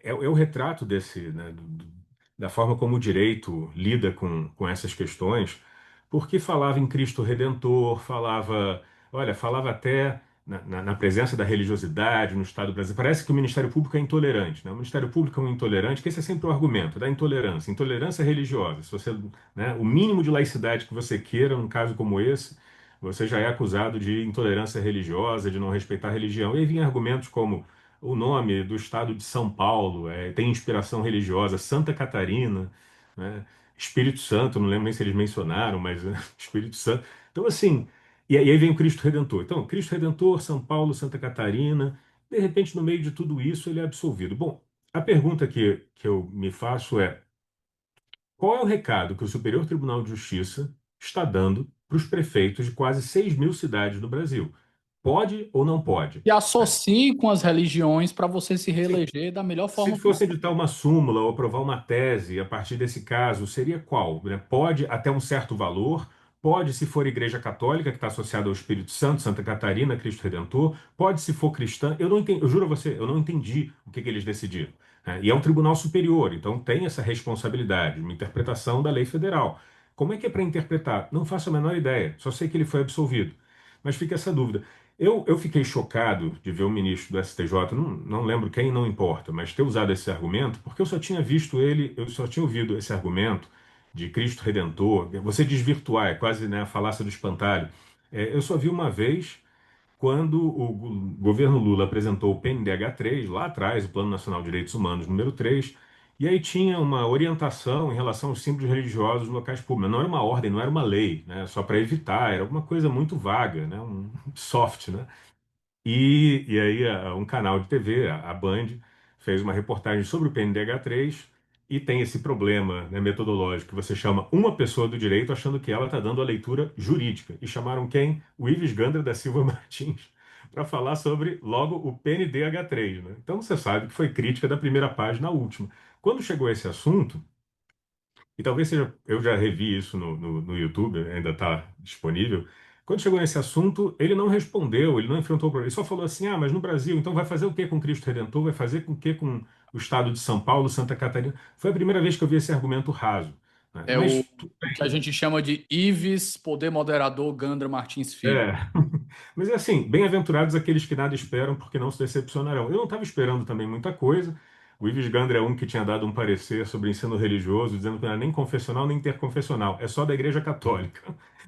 é o retrato né, da forma como o direito lida com essas questões, porque falava em Cristo Redentor, falava até na presença da religiosidade no Estado brasileiro. Parece que o Ministério Público é intolerante, né? O Ministério Público é um intolerante, que esse é sempre o argumento da intolerância, intolerância religiosa. Se você, né, o mínimo de laicidade que você queira, num caso como esse, você já é acusado de intolerância religiosa, de não respeitar a religião. E aí vinha argumentos como o nome do estado de São Paulo tem inspiração religiosa, Santa Catarina, né? Espírito Santo, não lembro nem se eles mencionaram, mas Espírito Santo. Então, assim, e aí vem o Cristo Redentor. Então, Cristo Redentor, São Paulo, Santa Catarina, de repente, no meio de tudo isso, ele é absolvido. Bom, a pergunta que eu me faço é: qual é o recado que o Superior Tribunal de Justiça está dando para os prefeitos de quase 6 mil cidades do Brasil? Pode ou não pode? E Né? associe com as religiões para você se Sim, reeleger da melhor se forma fosse possível. editar uma súmula ou aprovar uma tese a partir desse caso, seria qual? Né? Pode até um certo valor, pode se for Igreja Católica, que está associada ao Espírito Santo, Santa Catarina, Cristo Redentor, pode se for cristã. Eu não entendi, eu juro a você, eu não entendi o que eles decidiram. Né? E é um tribunal superior, então tem essa responsabilidade, uma interpretação da lei federal. Como é que é para interpretar? Não faço a menor ideia, só sei que ele foi absolvido. Mas fica essa dúvida. Eu fiquei chocado de ver o ministro do STJ, não lembro quem, não importa, mas ter usado esse argumento, porque eu só tinha visto ele, eu só tinha ouvido esse argumento de Cristo Redentor, você desvirtuar, é quase, né, a falácia do espantalho. Eu só vi uma vez quando o governo Lula apresentou o PNDH 3, lá atrás, o Plano Nacional de Direitos Humanos número 3, e aí tinha uma orientação em relação aos símbolos religiosos nos locais públicos. Não era uma ordem, não era uma lei, né? Só para evitar, era alguma coisa muito vaga, né? Um soft, né? E aí um canal de TV, a Band, fez uma reportagem sobre o PNDH 3 e tem esse problema, né, metodológico que você chama uma pessoa do direito achando que ela está dando a leitura jurídica. E chamaram quem? O Ives Gandra da Silva Martins para falar sobre logo o PNDH 3, né? Então você sabe que foi crítica da primeira página à última. Quando chegou esse assunto, e talvez seja, eu já revi isso no YouTube, ainda está disponível. Quando chegou nesse assunto, ele não respondeu, ele não enfrentou o problema. Ele só falou assim: ah, mas no Brasil, então vai fazer o que com Cristo Redentor? Vai fazer com o que com o estado de São Paulo, Santa Catarina? Foi a primeira vez que eu vi esse argumento raso, né? É Mas o que a gente chama de Ives, poder moderador Gandra Martins Filho. é. Mas é assim, bem-aventurados aqueles que nada esperam, porque não se decepcionarão. Eu não estava esperando também muita coisa. O Ives Gandra é um que tinha dado um parecer sobre ensino religioso, dizendo que não era nem confessional nem interconfessional, é só da Igreja Católica.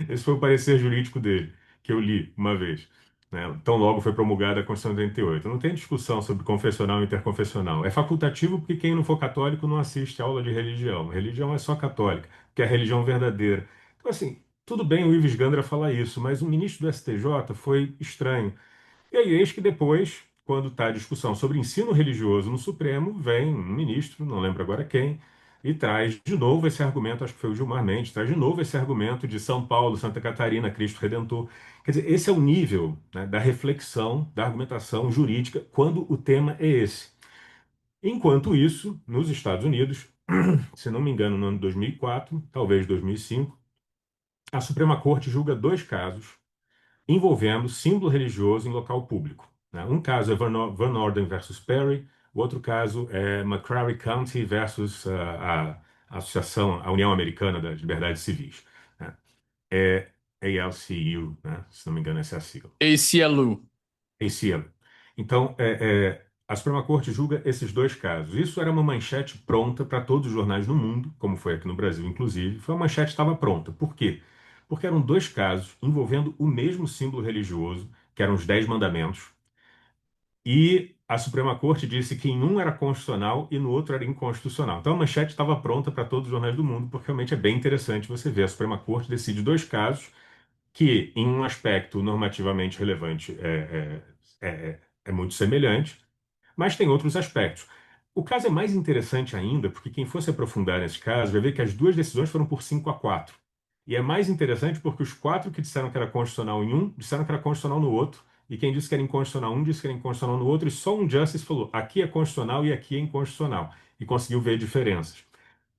Esse foi o parecer jurídico dele, que eu li uma vez. Né? Tão logo foi promulgada a Constituição de 88. Não tem discussão sobre confessional e interconfessional. É facultativo porque quem não for católico não assiste aula de religião. Religião é só católica, que é a religião verdadeira. Então, assim, tudo bem o Ives Gandra falar isso, mas o ministro do STJ foi estranho. E aí, eis que depois, quando está a discussão sobre ensino religioso no Supremo, vem um ministro, não lembro agora quem, e traz de novo esse argumento, acho que foi o Gilmar Mendes, traz de novo esse argumento de São Paulo, Santa Catarina, Cristo Redentor. Quer dizer, esse é o nível, né, da reflexão, da argumentação jurídica, quando o tema é esse. Enquanto isso, nos Estados Unidos, se não me engano, no ano 2004, talvez 2005, a Suprema Corte julga dois casos envolvendo símbolo religioso em local público. Né? Um caso é Van Orden versus Perry, o outro caso é McCrary County versus a Associação, a União Americana das Liberdades Civis. Né? É ALCU, né? Se não me engano, essa é a sigla. ACLU. ACLU. Então, a Suprema Corte julga esses dois casos. Isso era uma manchete pronta para todos os jornais no mundo, como foi aqui no Brasil, inclusive. Foi uma manchete que estava pronta. Por quê? Porque eram dois casos envolvendo o mesmo símbolo religioso, que eram os Dez Mandamentos, e a Suprema Corte disse que em um era constitucional e no outro era inconstitucional. Então a manchete estava pronta para todos os jornais do mundo, porque realmente é bem interessante você ver. A Suprema Corte decide dois casos que, em um aspecto normativamente relevante, é muito semelhante, mas tem outros aspectos. O caso é mais interessante ainda, porque quem fosse aprofundar nesse caso vai ver que as duas decisões foram por 5-4. E é mais interessante porque os quatro que disseram que era constitucional em um, disseram que era constitucional no outro, e quem disse que era inconstitucional um, disse que era inconstitucional no outro, e só um justice falou, aqui é constitucional e aqui é inconstitucional, e conseguiu ver diferenças.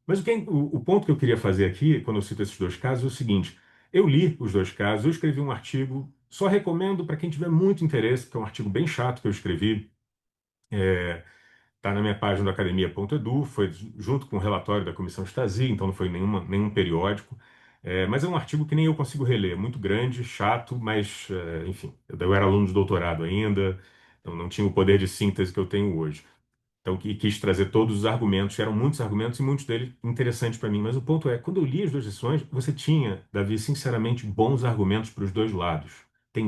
Mas o ponto que eu queria fazer aqui, quando eu cito esses dois casos, é o seguinte: eu li os dois casos, eu escrevi um artigo, só recomendo para quem tiver muito interesse, porque é um artigo bem chato que eu escrevi. Está na minha página do academia.edu, foi junto com o relatório da Comissão Stasi, então não foi nenhum periódico. Mas é um artigo que nem eu consigo reler, é muito grande, chato, mas, enfim, eu era aluno de doutorado ainda, então não tinha o poder de síntese que eu tenho hoje. Então, quis trazer todos os argumentos, eram muitos argumentos e muitos deles interessantes para mim. Mas o ponto é, quando eu li as duas decisões, você tinha, Davi, sinceramente, bons argumentos para os dois lados. Tem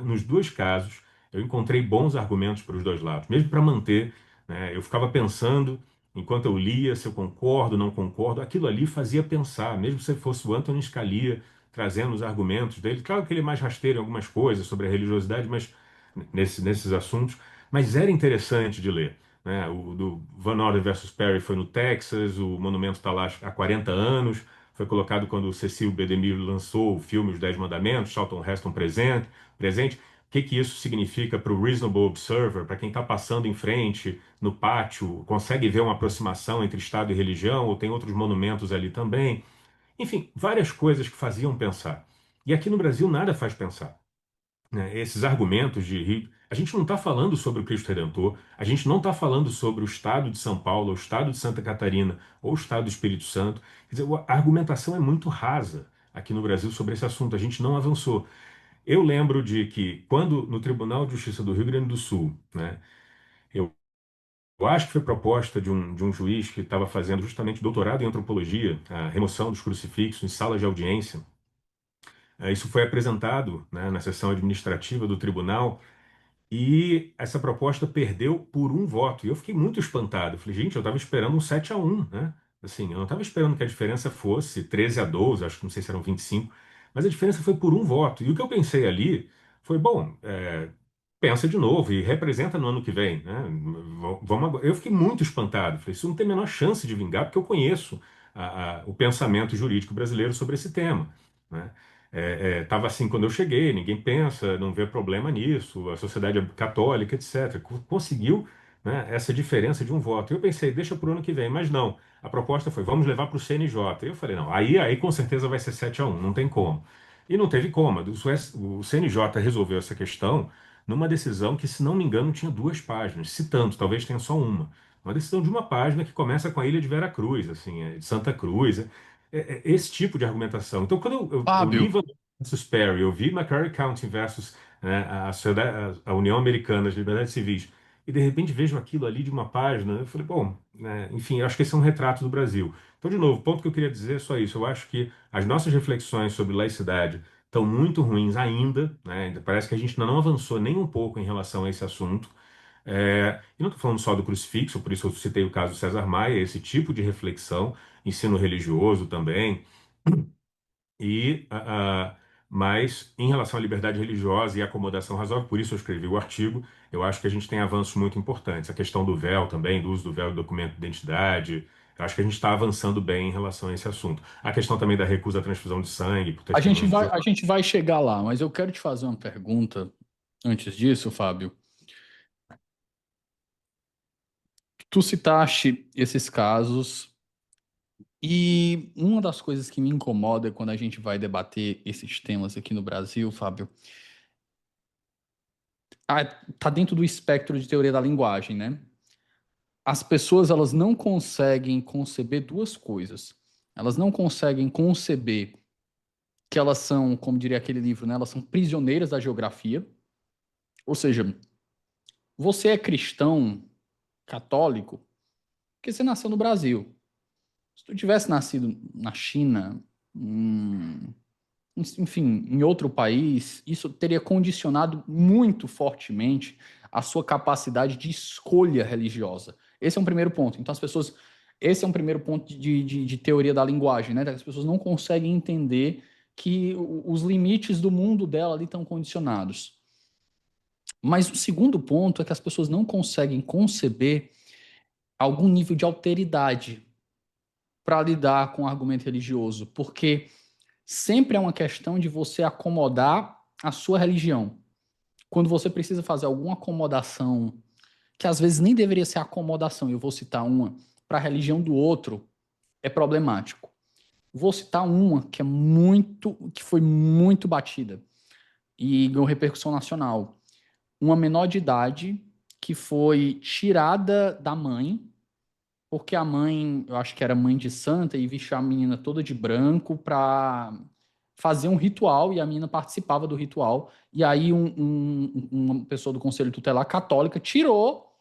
nos dois casos, eu encontrei bons argumentos para os dois lados, mesmo para manter, né? Eu ficava pensando, enquanto eu lia, se eu concordo, não concordo. Aquilo ali fazia pensar, mesmo se fosse o Anthony Scalia trazendo os argumentos dele. Claro que ele é mais rasteiro em algumas coisas sobre a religiosidade, mas nesses assuntos. Mas era interessante de ler, né? O do Van Orden versus Perry foi no Texas, o monumento está lá há 40 anos, foi colocado quando o Cecil B. DeMille lançou o filme Os Dez Mandamentos, Charlton Heston presente. O que que isso significa para o Reasonable Observer, para quem está passando em frente, no pátio, consegue ver uma aproximação entre Estado e religião, ou tem outros monumentos ali também? Enfim, várias coisas que faziam pensar. E aqui no Brasil nada faz pensar, né? Esses argumentos a gente não está falando sobre o Cristo Redentor, a gente não está falando sobre o Estado de São Paulo, o Estado de Santa Catarina ou o Estado do Espírito Santo. Quer dizer, a argumentação é muito rasa aqui no Brasil sobre esse assunto, a gente não avançou. Eu lembro de que quando no Tribunal de Justiça do Rio Grande do Sul, né, eu, eu acho que foi proposta de um juiz que estava fazendo justamente doutorado em antropologia, a remoção dos crucifixos em salas de audiência. Isso foi apresentado, né, na sessão administrativa do tribunal. E essa proposta perdeu por um voto. E eu fiquei muito espantado. Eu falei, gente, eu estava esperando um 7-1, né? Assim, eu não estava esperando que a diferença fosse 13-12, acho que não sei se eram 25, mas a diferença foi por um voto. E o que eu pensei ali foi, bom, pensa de novo e representa no ano que vem, né? Vamos Eu fiquei muito espantado. Falei, isso não tem a menor chance de vingar, porque eu conheço o pensamento jurídico brasileiro sobre esse tema, né? Tava assim quando eu cheguei, ninguém pensa, não vê problema nisso, a sociedade é católica, etc. Conseguiu, né, essa diferença de um voto. Eu pensei, deixa para o ano que vem, mas não. A proposta foi, vamos levar para o CNJ. Eu falei, não, aí com certeza vai ser 7-1, não tem como. E não teve como. O CNJ resolveu essa questão numa decisão que, se não me engano, tinha 2 páginas, se tanto, talvez tenha só uma. Uma decisão de uma página que começa com a ilha de Vera Cruz, assim, de Santa Cruz. Esse tipo de argumentação. Então, quando eu li Fábio, Van versus Perry, eu vi McCarry County versus, né, a União Americana de Liberdades Civis, e de repente vejo aquilo ali de uma página, eu falei, bom, né, enfim, eu acho que esse é um retrato do Brasil. Então, de novo, o ponto que eu queria dizer é só isso. Eu acho que as nossas reflexões sobre laicidade estão muito ruins ainda, né? Parece que a gente ainda não avançou nem um pouco em relação a esse assunto. E não estou falando só do crucifixo, por isso eu citei o caso do César Maia, esse tipo de reflexão, ensino religioso também. E, mas em relação à liberdade religiosa e acomodação razoável, por isso eu escrevi o artigo, eu acho que a gente tem avanços muito importantes. A questão do véu também, do uso do véu do documento de identidade, eu acho que a gente está avançando bem em relação a esse assunto. A questão também da recusa à transfusão de sangue por testemunho de a Jeová. gente vai chegar lá, mas eu quero te fazer uma pergunta antes disso, Fábio. Tu citaste esses casos e uma das coisas que me incomoda quando a gente vai debater esses temas aqui no Brasil, Fábio, tá dentro do espectro de teoria da linguagem, né? As pessoas elas não conseguem conceber duas coisas. Elas não conseguem conceber que elas são, como diria aquele livro, né? Elas são prisioneiras da geografia. Ou seja, você é cristão, católico, porque você nasceu no Brasil. Se tu tivesse nascido na China, enfim, em outro país, isso teria condicionado muito fortemente a sua capacidade de escolha religiosa. Esse é um primeiro ponto. Então, as pessoas. Esse é um primeiro ponto de teoria da linguagem, né? As pessoas não conseguem entender que os limites do mundo dela ali estão condicionados. Mas o segundo ponto é que as pessoas não conseguem conceber algum nível de alteridade para lidar com o argumento religioso, porque sempre é uma questão de você acomodar a sua religião. Quando você precisa fazer alguma acomodação, que às vezes nem deveria ser acomodação, eu vou citar uma, para a religião do outro, é problemático. Vou citar uma que foi muito batida e ganhou repercussão nacional. Uma menor de idade que foi tirada da mãe, porque a mãe, eu acho que era mãe de santa, e vestiu a menina toda de branco para fazer um ritual, e a menina participava do ritual, e aí uma pessoa do conselho tutelar católica tirou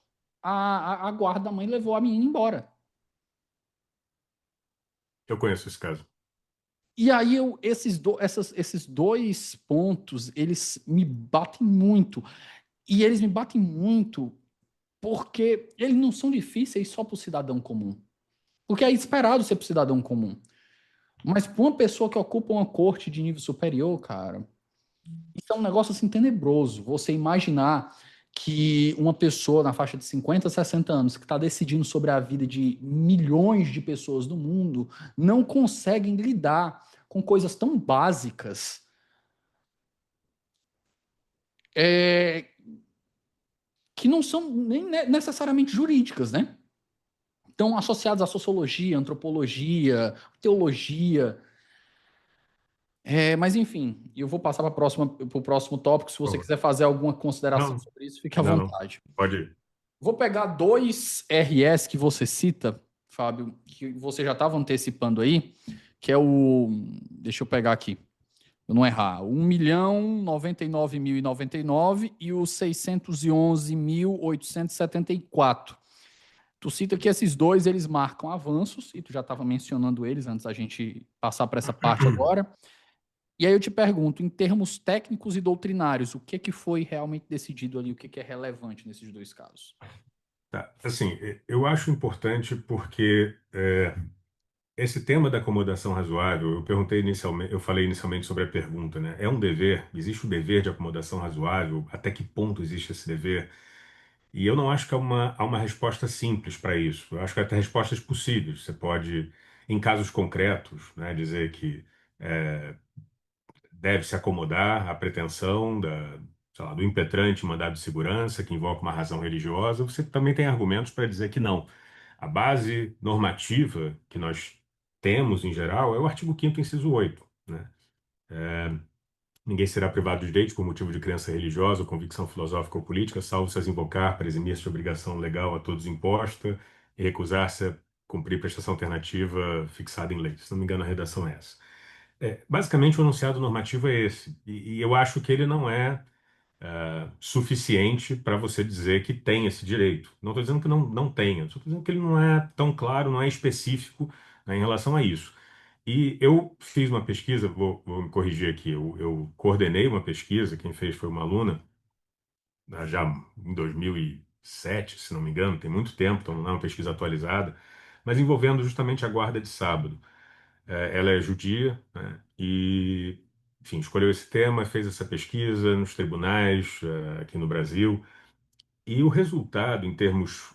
a guarda da mãe e levou a menina embora. Eu conheço esse caso. E aí esses dois pontos, eles me batem muito. E eles me batem muito porque eles não são difíceis só para o cidadão comum. Porque é esperado ser para o cidadão comum. Mas para uma pessoa que ocupa uma corte de nível superior, cara, isso é um negócio assim tenebroso. Você imaginar que uma pessoa na faixa de 50, 60 anos, que está decidindo sobre a vida de milhões de pessoas do mundo, não conseguem lidar com coisas tão básicas, é, que não são nem necessariamente jurídicas, né? Estão associadas à sociologia, antropologia, teologia. Mas enfim, eu vou passar para o próximo tópico. Se Por você favor. quiser fazer alguma consideração Não, sobre isso, fique à não. vontade. Pode ir. Vou pegar dois RS que você cita, Fábio, que você já estava antecipando aí, que é o. Deixa eu pegar aqui. eu não errar, 1.099.099 e os 611.874. Tu cita que esses dois, eles marcam avanços, e tu já estava mencionando eles antes da gente passar para essa parte agora. E aí eu te pergunto, em termos técnicos e doutrinários, o que que foi realmente decidido ali, o que que é relevante nesses dois casos? Tá. Assim, eu acho importante porque esse tema da acomodação razoável, eu perguntei inicialmente, eu falei inicialmente sobre a pergunta, né? É um dever? Existe o dever de acomodação razoável? Até que ponto existe esse dever? E eu não acho que há uma resposta simples para isso. Eu acho que há até respostas possíveis. Você pode, em casos concretos, né, dizer que é, deve se acomodar à pretensão sei lá, do impetrante mandado de segurança, que invoca uma razão religiosa. Você também tem argumentos para dizer que não. A base normativa que nós temos, em geral, é o artigo 5º, inciso 8, né? Ninguém será privado de direitos por motivo de crença religiosa ou convicção filosófica ou política, salvo se as invocar para eximir-se de obrigação legal a todos imposta e recusar-se a cumprir prestação alternativa fixada em lei. Se não me engano, a redação é essa. Basicamente, o enunciado normativo é esse. E eu acho que ele não é suficiente para você dizer que tem esse direito. Não estou dizendo que não tenha, só estou dizendo que ele não é tão claro, não é específico, né, em relação a isso. E eu fiz uma pesquisa, vou me corrigir aqui, eu coordenei uma pesquisa, quem fez foi uma aluna, já em 2007, se não me engano, tem muito tempo, então não é uma pesquisa atualizada, mas envolvendo justamente a guarda de sábado. Ela é judia, né, e, enfim, escolheu esse tema, fez essa pesquisa nos tribunais, aqui no Brasil, e o resultado, em termos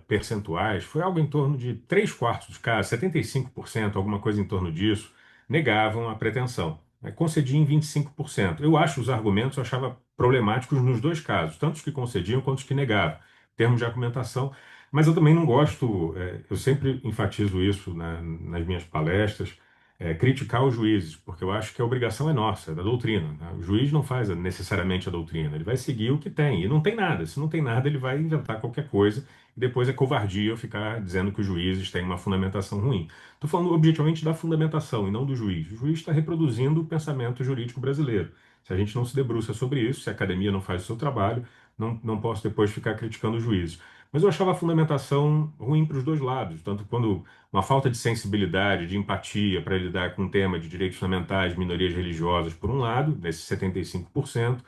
percentuais, foi algo em torno de 3/4 dos casos, 75%, alguma coisa em torno disso, negavam a pretensão. Né? Concediam em 25%. Eu acho os argumentos, eu achava problemáticos nos dois casos, tanto os que concediam quanto os que negavam, em termos de argumentação. Mas eu também não gosto, eu sempre enfatizo isso, né, nas minhas palestras, criticar os juízes, porque eu acho que a obrigação é nossa, é da doutrina. Né? O juiz não faz necessariamente a doutrina, ele vai seguir o que tem. E não tem nada. Se não tem nada, ele vai inventar qualquer coisa. E depois é covardia eu ficar dizendo que os juízes têm uma fundamentação ruim. Estou falando objetivamente da fundamentação e não do juiz. O juiz está reproduzindo o pensamento jurídico brasileiro. Se a gente não se debruça sobre isso, se a academia não faz o seu trabalho, não posso depois ficar criticando os juízes. Mas eu achava a fundamentação ruim para os dois lados, tanto quando uma falta de sensibilidade, de empatia para lidar com o tema de direitos fundamentais, minorias religiosas, por um lado, nesses 75%,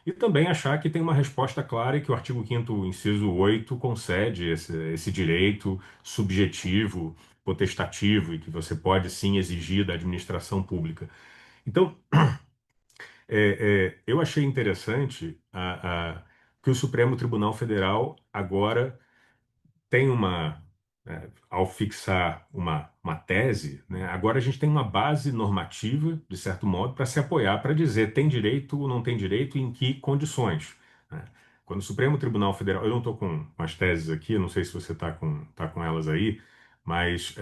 e também achar que tem uma resposta clara e que o artigo 5º, inciso 8, concede esse direito subjetivo, potestativo, e que você pode sim exigir da administração pública. Então, eu achei interessante que o Supremo Tribunal Federal agora tem ao fixar uma tese, né, agora a gente tem uma base normativa, de certo modo, para se apoiar, para dizer tem direito ou não tem direito e em que condições. Né? Quando o Supremo Tribunal Federal, eu não estou com as teses aqui, não sei se você está com elas aí, mas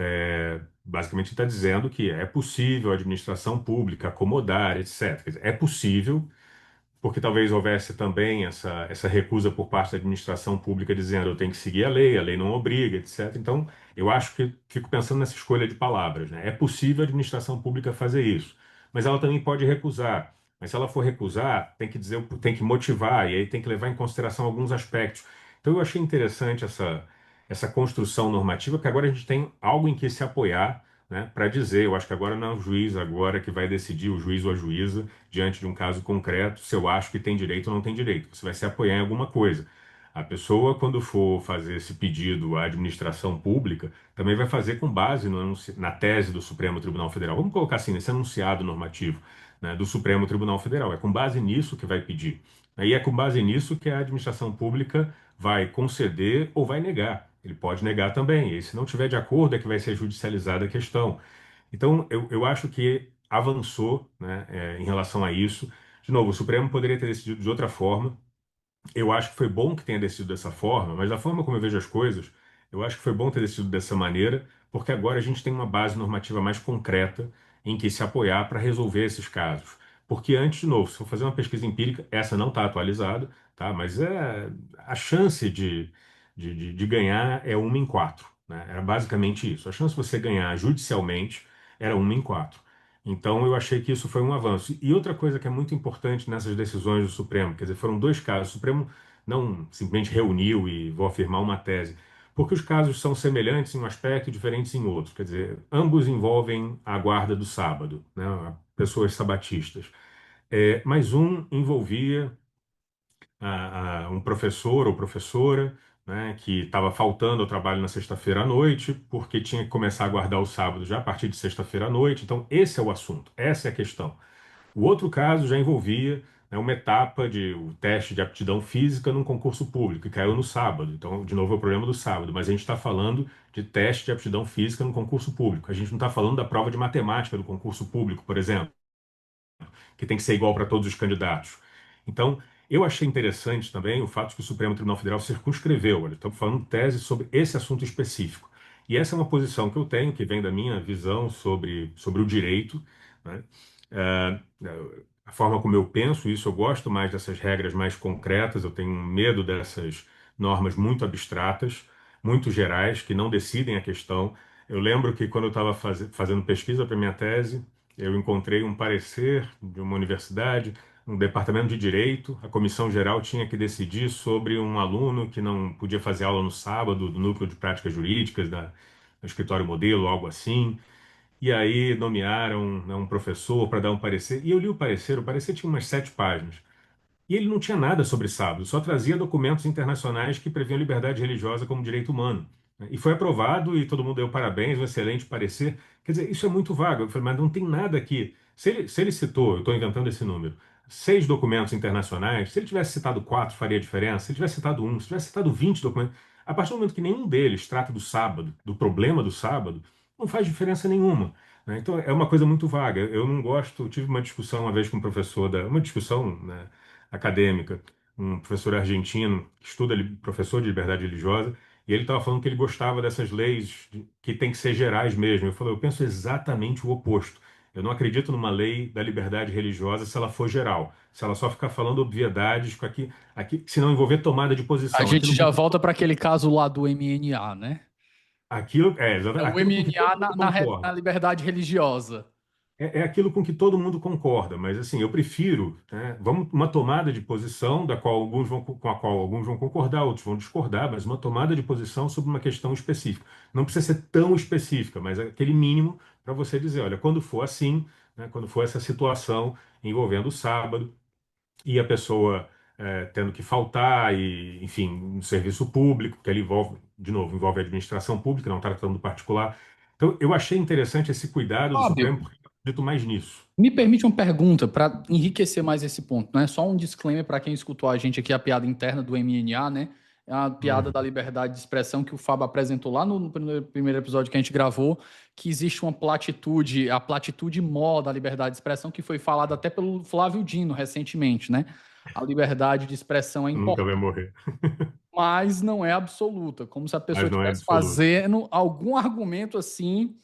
basicamente está dizendo que é possível a administração pública acomodar, etc. Quer dizer, é possível porque talvez houvesse também essa recusa por parte da administração pública dizendo eu tenho que seguir a lei não obriga, etc. Então, eu acho que fico pensando nessa escolha de palavras, né? É possível a administração pública fazer isso, mas ela também pode recusar. Mas se ela for recusar, tem que dizer, tem que motivar e aí tem que levar em consideração alguns aspectos. Então, eu achei interessante essa construção normativa, que agora a gente tem algo em que se apoiar, né, para dizer, eu acho que agora não é o juiz agora que vai decidir, o juiz ou a juíza, diante de um caso concreto, se eu acho que tem direito ou não tem direito. Você vai se apoiar em alguma coisa. A pessoa, quando for fazer esse pedido à administração pública, também vai fazer com base na tese do Supremo Tribunal Federal. Vamos colocar assim, nesse enunciado normativo, né, do Supremo Tribunal Federal. É com base nisso que vai pedir. Aí é com base nisso que a administração pública vai conceder ou vai negar. Ele pode negar também. E se não tiver de acordo, é que vai ser judicializada a questão. Então, eu acho que avançou, né, em relação a isso. De novo, o Supremo poderia ter decidido de outra forma. Eu acho que foi bom que tenha decidido dessa forma, mas da forma como eu vejo as coisas, eu acho que foi bom ter decidido dessa maneira, porque agora a gente tem uma base normativa mais concreta em que se apoiar para resolver esses casos. Porque antes, de novo, se eu fazer uma pesquisa empírica, essa não está atualizada, tá? Mas a chance de ganhar é 1 em 4, né? Era basicamente isso. A chance de você ganhar judicialmente era 1 em 4. Então, eu achei que isso foi um avanço. E outra coisa que é muito importante nessas decisões do Supremo, quer dizer, foram dois casos. O Supremo não simplesmente reuniu e vou afirmar uma tese, porque os casos são semelhantes em um aspecto e diferentes em outro. Quer dizer, ambos envolvem a guarda do sábado, né, pessoas sabatistas. Mas um envolvia um professor ou professora, né, que estava faltando ao trabalho na sexta-feira à noite, porque tinha que começar a guardar o sábado já a partir de sexta-feira à noite. Então, esse é o assunto, essa é a questão. O outro caso já envolvia, né, uma etapa de o teste de aptidão física num concurso público, que caiu no sábado. Então, de novo, é o problema do sábado, mas a gente está falando de teste de aptidão física no concurso público. A gente não está falando da prova de matemática do concurso público, por exemplo, que tem que ser igual para todos os candidatos. Então, eu achei interessante também o fato de que o Supremo Tribunal Federal circunscreveu. Olha, estamos falando tese sobre esse assunto específico. E essa é uma posição que eu tenho, que vem da minha visão sobre o direito, né? Eh, a forma como eu penso isso, eu gosto mais dessas regras mais concretas, eu tenho medo dessas normas muito abstratas, muito gerais, que não decidem a questão. Eu lembro que quando eu estava fazendo pesquisa para minha tese, eu encontrei um parecer de uma universidade, um departamento de direito. A comissão geral tinha que decidir sobre um aluno que não podia fazer aula no sábado do núcleo de práticas jurídicas do escritório modelo, algo assim. E aí nomearam, né, um professor para dar um parecer. E eu li o parecer tinha umas 7 páginas. E ele não tinha nada sobre sábado, só trazia documentos internacionais que previam liberdade religiosa como direito humano. E foi aprovado e todo mundo deu parabéns, um excelente parecer. Quer dizer, isso é muito vago. Eu falei, mas não tem nada aqui. Se ele citou, eu estou inventando esse número, 6 documentos internacionais, se ele tivesse citado 4, faria diferença. Se ele tivesse citado um, se tivesse citado 20 documentos, a partir do momento que nenhum deles trata do sábado, do problema do sábado, não faz diferença nenhuma. Né? Então é uma coisa muito vaga. Eu não gosto. Tive uma discussão uma vez com um professor uma discussão, né, acadêmica, um professor argentino, que estuda professor de liberdade religiosa, e ele estava falando que ele gostava dessas leis que tem que ser gerais mesmo. Eu falei, eu penso exatamente o oposto. Eu não acredito numa lei da liberdade religiosa se ela for geral, se ela só ficar falando obviedades, se não envolver tomada de A posição, gente já volta para aquele caso lá do MNA, né? É o aquilo com que todo MNA mundo na concorda. liberdade religiosa. É aquilo com que todo mundo concorda, mas assim, eu prefiro, né, uma tomada de posição da qual com a qual alguns vão concordar, outros vão discordar, mas uma tomada de posição sobre uma questão específica. Não precisa ser tão específica, mas é aquele mínimo para você dizer, olha, quando for assim, né, quando for essa situação envolvendo o sábado e a pessoa tendo que faltar e, enfim, um serviço público, que ele envolve, de novo, envolve a administração pública, não está tratando do particular. Então, eu achei interessante esse cuidado do Fábio, Supremo, porque eu acredito mais nisso. me permite uma pergunta para enriquecer mais esse ponto, né? Só um disclaimer para quem escutou a gente aqui, a piada interna do MNA, né? É a piada da Uhum. liberdade de expressão que o Fábio apresentou lá no primeiro episódio que a gente gravou, que existe uma platitude, a platitude mó da liberdade de expressão, que foi falada até pelo Flávio Dino recentemente, né? A liberdade de expressão é Nunca vai importante, morrer, mas não é absoluta, como se a pessoa mas não é estivesse absoluto. fazendo algum argumento assim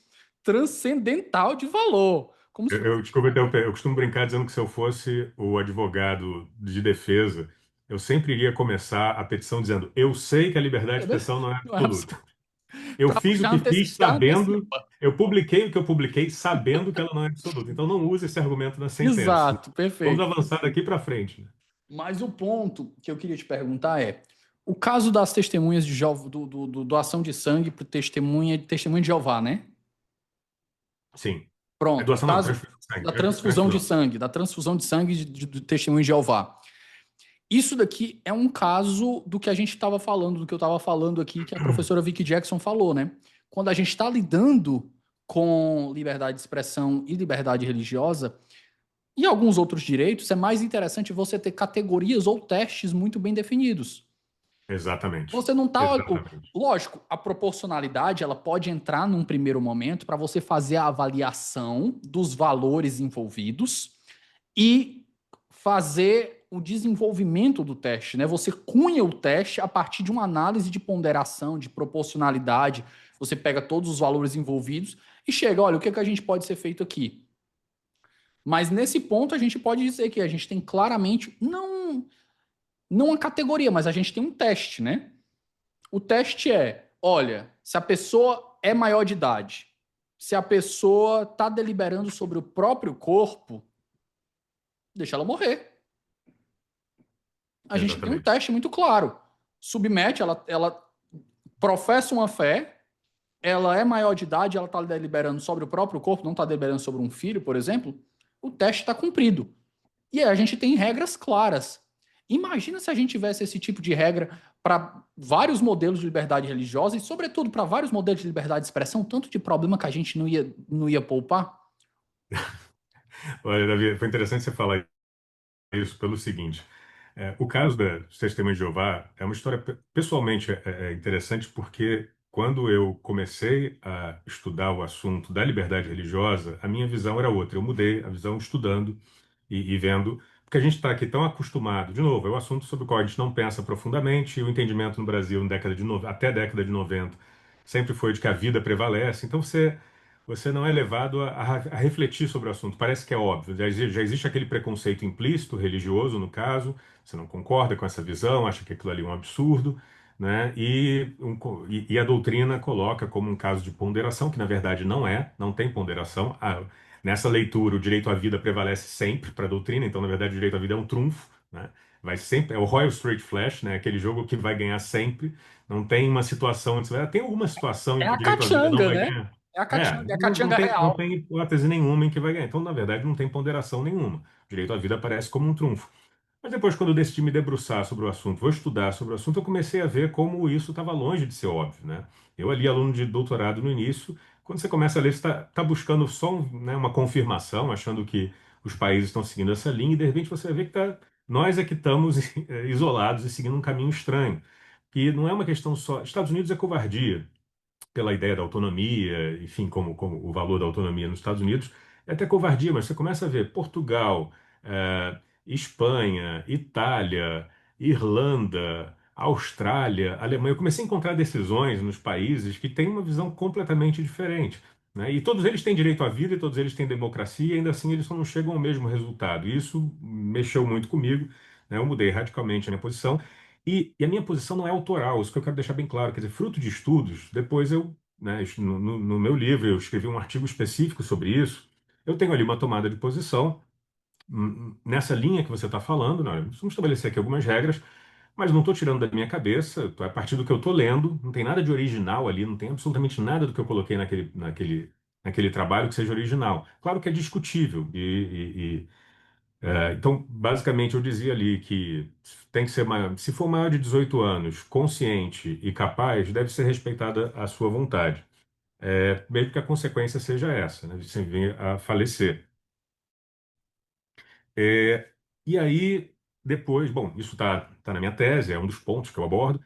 transcendental de valor, como se Desculpa interromper, eu costumo brincar dizendo que se eu fosse o advogado de defesa, eu sempre iria começar a petição dizendo: eu sei que a liberdade de expressão não é não é absoluta. Eu para fiz o que fiz já sabendo, antecipa. eu publiquei o que eu publiquei sabendo que ela não é absoluta. Então não use esse argumento na sentença. Exato, Vamos perfeito. avançar daqui para frente. Né? Mas o ponto que eu queria te perguntar é: o caso das testemunhas de doação de sangue para testemunha de Jeová, né? Sim. É Pronto, o doação não, caso transfusão de sangue. da transfusão de Gratidão. sangue, do testemunho de Jeová. Isso daqui é um caso do que a gente estava falando, do que eu estava falando aqui, que a professora Vicky Jackson falou, né? Quando a gente está lidando com liberdade de expressão e liberdade religiosa, e alguns outros direitos, é mais interessante você ter categorias ou testes muito bem definidos. Exatamente. Você não está. Exatamente. Lógico, a proporcionalidade ela pode entrar num primeiro momento para você fazer a avaliação dos valores envolvidos e fazer o desenvolvimento do teste, né? Você cunha o teste a partir de uma análise de ponderação, de proporcionalidade. Você pega todos os valores envolvidos e chega, olha, o que é que a gente pode ser feito aqui? Mas nesse ponto a gente pode dizer que a gente tem claramente não uma categoria, mas a gente tem um teste, né? O teste é, olha, se a pessoa é maior de idade, Se a pessoa está deliberando sobre o próprio corpo, deixa ela morrer. A gente tem um Exatamente. teste muito claro. Submete, ela professa uma fé, ela é maior de idade, ela está deliberando sobre o próprio corpo, não está deliberando sobre um filho, por exemplo, o teste está cumprido. E aí a gente tem regras claras. Imagina se a gente tivesse esse tipo de regra para vários modelos de liberdade religiosa e, sobretudo, para vários modelos de liberdade de expressão, tanto de problema que a gente não ia poupar. Olha, Davi, foi interessante você falar isso pelo seguinte. O caso dos Testemunhas de Jeová é uma história, pessoalmente, é interessante porque quando eu comecei a estudar o assunto da liberdade religiosa, a minha visão era outra. Eu mudei a visão estudando e vendo, porque a gente está aqui tão acostumado. De novo, é um assunto sobre o qual a gente não pensa profundamente, e o entendimento no Brasil, até a década de 90 sempre foi de que a vida prevalece. Então você não é levado a refletir sobre o assunto. Parece que é óbvio. Já existe aquele preconceito implícito, religioso, no caso. Você não concorda com essa visão, acha que aquilo ali é um absurdo, né? E a doutrina coloca como um caso de ponderação, que na verdade não é, não tem ponderação. Nessa leitura, o direito à vida prevalece sempre para a doutrina, então, na verdade, o direito à vida é um trunfo, né? Vai sempre, é o Royal Straight Flush, né? Aquele jogo que vai ganhar sempre. Não tem uma situação onde você vai, tem alguma situação É em que o a direito à vida não cachanga, vai né? ganhar? É a cachanga Não real. tem hipótese nenhuma em que vai ganhar. Então, na verdade, não tem ponderação nenhuma. O direito à vida aparece como um trunfo. Mas depois, quando eu decidi me debruçar sobre o assunto, vou estudar sobre o assunto, eu comecei a ver como isso estava longe de ser óbvio, né? Eu ali, aluno de doutorado no início, quando você começa a ler, você está buscando só né, uma confirmação, achando que os países estão seguindo essa linha, e de repente você vai ver que nós é que estamos isolados e seguindo um caminho estranho. Que não é uma questão só. Estados Unidos é covardia pela ideia da autonomia, enfim, como o valor da autonomia nos Estados Unidos, é até covardia, mas você começa a ver Portugal, Espanha, Itália, Irlanda, Austrália, Alemanha. Eu comecei a encontrar decisões nos países que têm uma visão completamente diferente. Né? E todos eles têm direito à vida, e todos eles têm democracia, e ainda assim eles só não chegam ao mesmo resultado. E isso mexeu muito comigo, né? Eu mudei radicalmente a minha posição. E a minha posição não é autoral, isso que eu quero deixar bem claro. Quer dizer, fruto de estudos, depois eu, né, no meu livro, eu escrevi um artigo específico sobre isso. Eu tenho ali uma tomada de posição nessa linha que você está falando. Né? Vamos estabelecer aqui algumas regras, mas não estou tirando da minha cabeça, a partir do que eu estou lendo, não tem nada de original ali, não tem absolutamente nada do que eu coloquei naquele trabalho que seja original. Claro que é discutível, então, basicamente, eu dizia ali que tem que ser maior, se for maior de 18 anos, consciente e capaz, deve ser respeitada a sua vontade. Mesmo que a consequência seja essa, né, de você vir a falecer. É, e aí, depois, bom, isso tá na minha tese, é um dos pontos que eu abordo,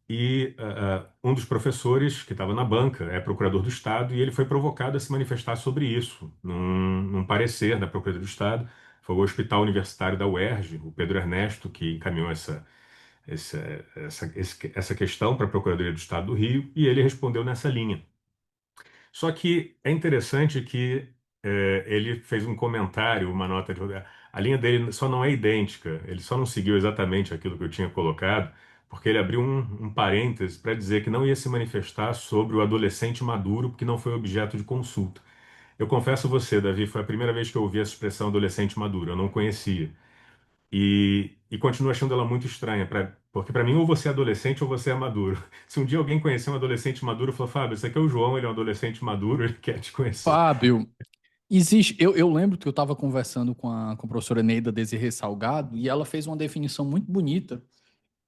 e um dos professores que estava na banca é procurador do Estado e ele foi provocado a se manifestar sobre isso, num parecer da Procuradoria do Estado. Foi o Hospital Universitário da UERJ, o Pedro Ernesto, que encaminhou essa, essa questão para a Procuradoria do Estado do Rio e ele respondeu nessa linha. Só que é interessante que ele fez um comentário, uma nota de rodapé. A linha dele só não é idêntica, ele só não seguiu exatamente aquilo que eu tinha colocado, porque ele abriu um parêntese para dizer que não ia se manifestar sobre o adolescente maduro, porque não foi objeto de consulta. Eu confesso a você, Davi, foi a primeira vez que eu ouvi essa expressão adolescente maduro, eu não conhecia. E continuo achando ela muito estranha, porque para mim ou você é adolescente ou você é maduro. Se um dia alguém conhecer um adolescente maduro e falar, Fábio, esse aqui é o João, ele é um adolescente maduro, ele quer te conhecer. Fábio, existe. Eu lembro que eu estava conversando com a professora Neida Desirê Salgado e ela fez uma definição muito bonita,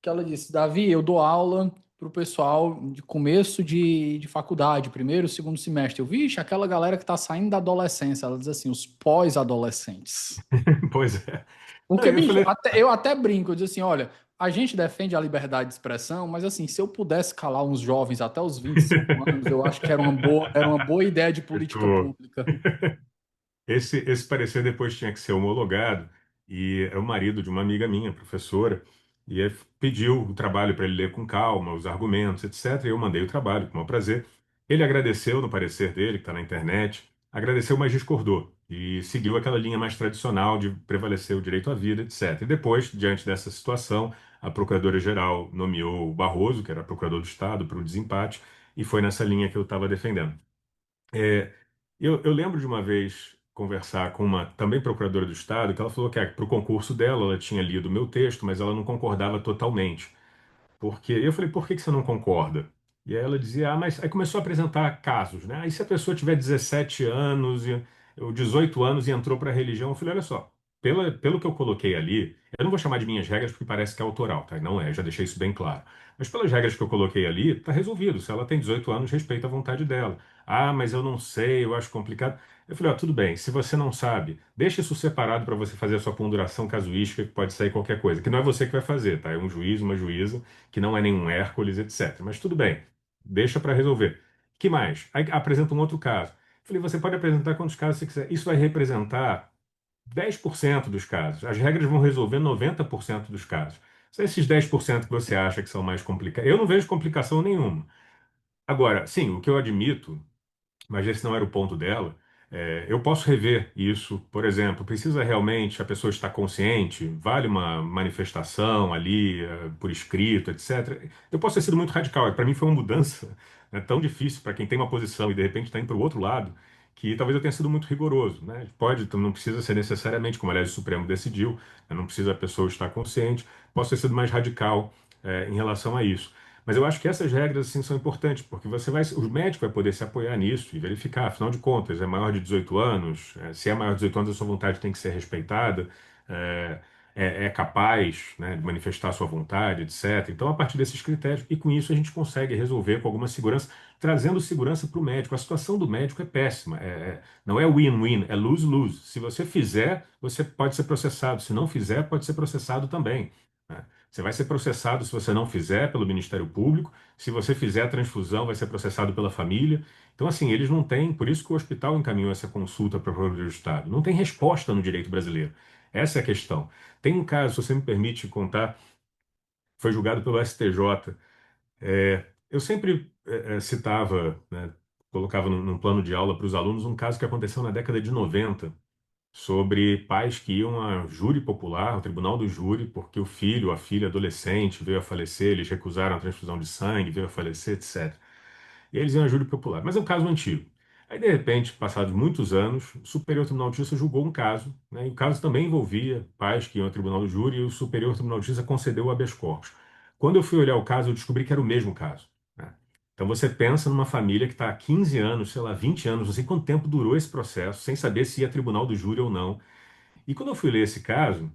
que ela disse: Davi, eu dou aula para o pessoal de começo de faculdade, primeiro, segundo semestre. Eu, vixe, aquela galera que está saindo da adolescência. Ela diz assim: os pós-adolescentes. Pois é. Não, Porque, eu bicho, falei, eu até brinco, eu digo assim: olha, a gente defende a liberdade de expressão, mas assim, se eu pudesse calar uns jovens até os 25 anos, eu acho que era uma boa ideia de política fechou. pública. Esse parecer depois tinha que ser homologado, e é o marido de uma amiga minha, professora, e aí pediu o trabalho para ele ler com calma, os argumentos, etc. E eu mandei o trabalho, com o maior prazer. Ele agradeceu no parecer dele, que está na internet, agradeceu, mas discordou, e seguiu aquela linha mais tradicional de prevalecer o direito à vida, etc. E depois, diante dessa situação, a Procuradora-Geral nomeou o Barroso, que era procurador do Estado, para o desempate, e foi nessa linha que eu estava defendendo. Eu lembro de uma vez conversar com uma também procuradora do Estado, que ela falou que para o concurso dela, ela tinha lido o meu texto, mas ela não concordava totalmente. Porque eu falei, por que que você não concorda? E aí ela dizia, mas aí começou a apresentar casos, né? Aí se a pessoa tiver 17 anos ou 18 anos e entrou para a religião, eu falei, olha só, pelo que eu coloquei ali, eu não vou chamar de minhas regras porque parece que é autoral, tá? Não é, eu já deixei isso bem claro. Mas pelas regras que eu coloquei ali, tá resolvido. Se ela tem 18 anos, respeita a vontade dela. Ah, mas eu não sei, eu acho complicado. Eu falei, ó, tudo bem, se você não sabe, deixa isso separado para você fazer a sua ponderação casuística, que pode sair qualquer coisa, que não é você que vai fazer, tá? É um juiz, uma juíza que não é nenhum Hércules, etc. Mas tudo bem, deixa para resolver. Que mais? Aí apresenta um outro caso. Falei, você pode apresentar quantos casos você quiser. Isso vai representar 10% dos casos. As regras vão resolver 90% dos casos. São esses 10% que você acha que são mais complicados. Eu não vejo complicação nenhuma. Agora, sim, o que eu admito, mas esse não era o ponto dela. Eu posso rever isso, por exemplo, precisa realmente a pessoa estar consciente? Vale uma manifestação ali, por escrito, etc. Eu posso ter sido muito radical, para mim foi uma mudança, né, tão difícil para quem tem uma posição e de repente está indo para o outro lado, que talvez eu tenha sido muito rigoroso, né? Pode, então não precisa ser necessariamente, como aliás o Supremo decidiu, né, não precisa a pessoa estar consciente, posso ter sido mais radical, em relação a isso. Mas eu acho que essas regras assim são importantes, porque o médico vai poder se apoiar nisso e verificar, afinal de contas, é maior de 18 anos, se é maior de 18 anos, a sua vontade tem que ser respeitada, é, é capaz, né, de manifestar a sua vontade, etc. Então, a partir desses critérios, e com isso a gente consegue resolver com alguma segurança, trazendo segurança para o médico. A situação do médico é péssima, não é win-win, é lose-lose. Se você fizer, você pode ser processado, se não fizer, pode ser processado também, né? Você vai ser processado se você não fizer pelo Ministério Público. Se você fizer a transfusão, vai ser processado pela família. Então, assim, eles não têm. Por isso que o hospital encaminhou essa consulta para o Procurador do Estado. Não tem resposta no direito brasileiro. Essa é a questão. Tem um caso, se você me permite contar, foi julgado pelo STJ. Eu sempre citava, né, colocava num plano de aula para os alunos um caso que aconteceu na década de 90 sobre pais que iam a júri popular, ao tribunal do júri, porque o filho ou a filha adolescente veio a falecer, eles recusaram a transfusão de sangue, veio a falecer, etc. E eles iam a júri popular. Mas é um caso antigo. Aí, de repente, passados muitos anos, o Superior Tribunal de Justiça julgou um caso, né, e o caso também envolvia pais que iam ao tribunal do júri, e o Superior Tribunal de Justiça concedeu o habeas corpus. Quando eu fui olhar o caso, eu descobri que era o mesmo caso, né? Então você pensa numa família que está há 15 anos, sei lá, 20 anos, não sei quanto tempo durou esse processo, sem saber se ia a tribunal do júri ou não. E quando eu fui ler esse caso,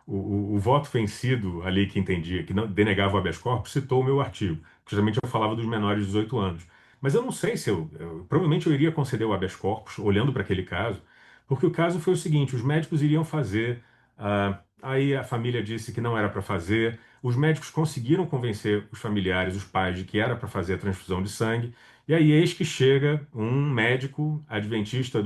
o voto vencido ali que entendia, que não denegava o habeas corpus, citou o meu artigo. Justamente eu falava dos menores de 18 anos. Mas eu não sei se provavelmente eu iria conceder o habeas corpus, olhando para aquele caso, porque o caso foi o seguinte: os médicos iriam fazer, aí a família disse que não era para fazer, os médicos conseguiram convencer os familiares, os pais, de que era para fazer a transfusão de sangue, e aí eis que chega um médico adventista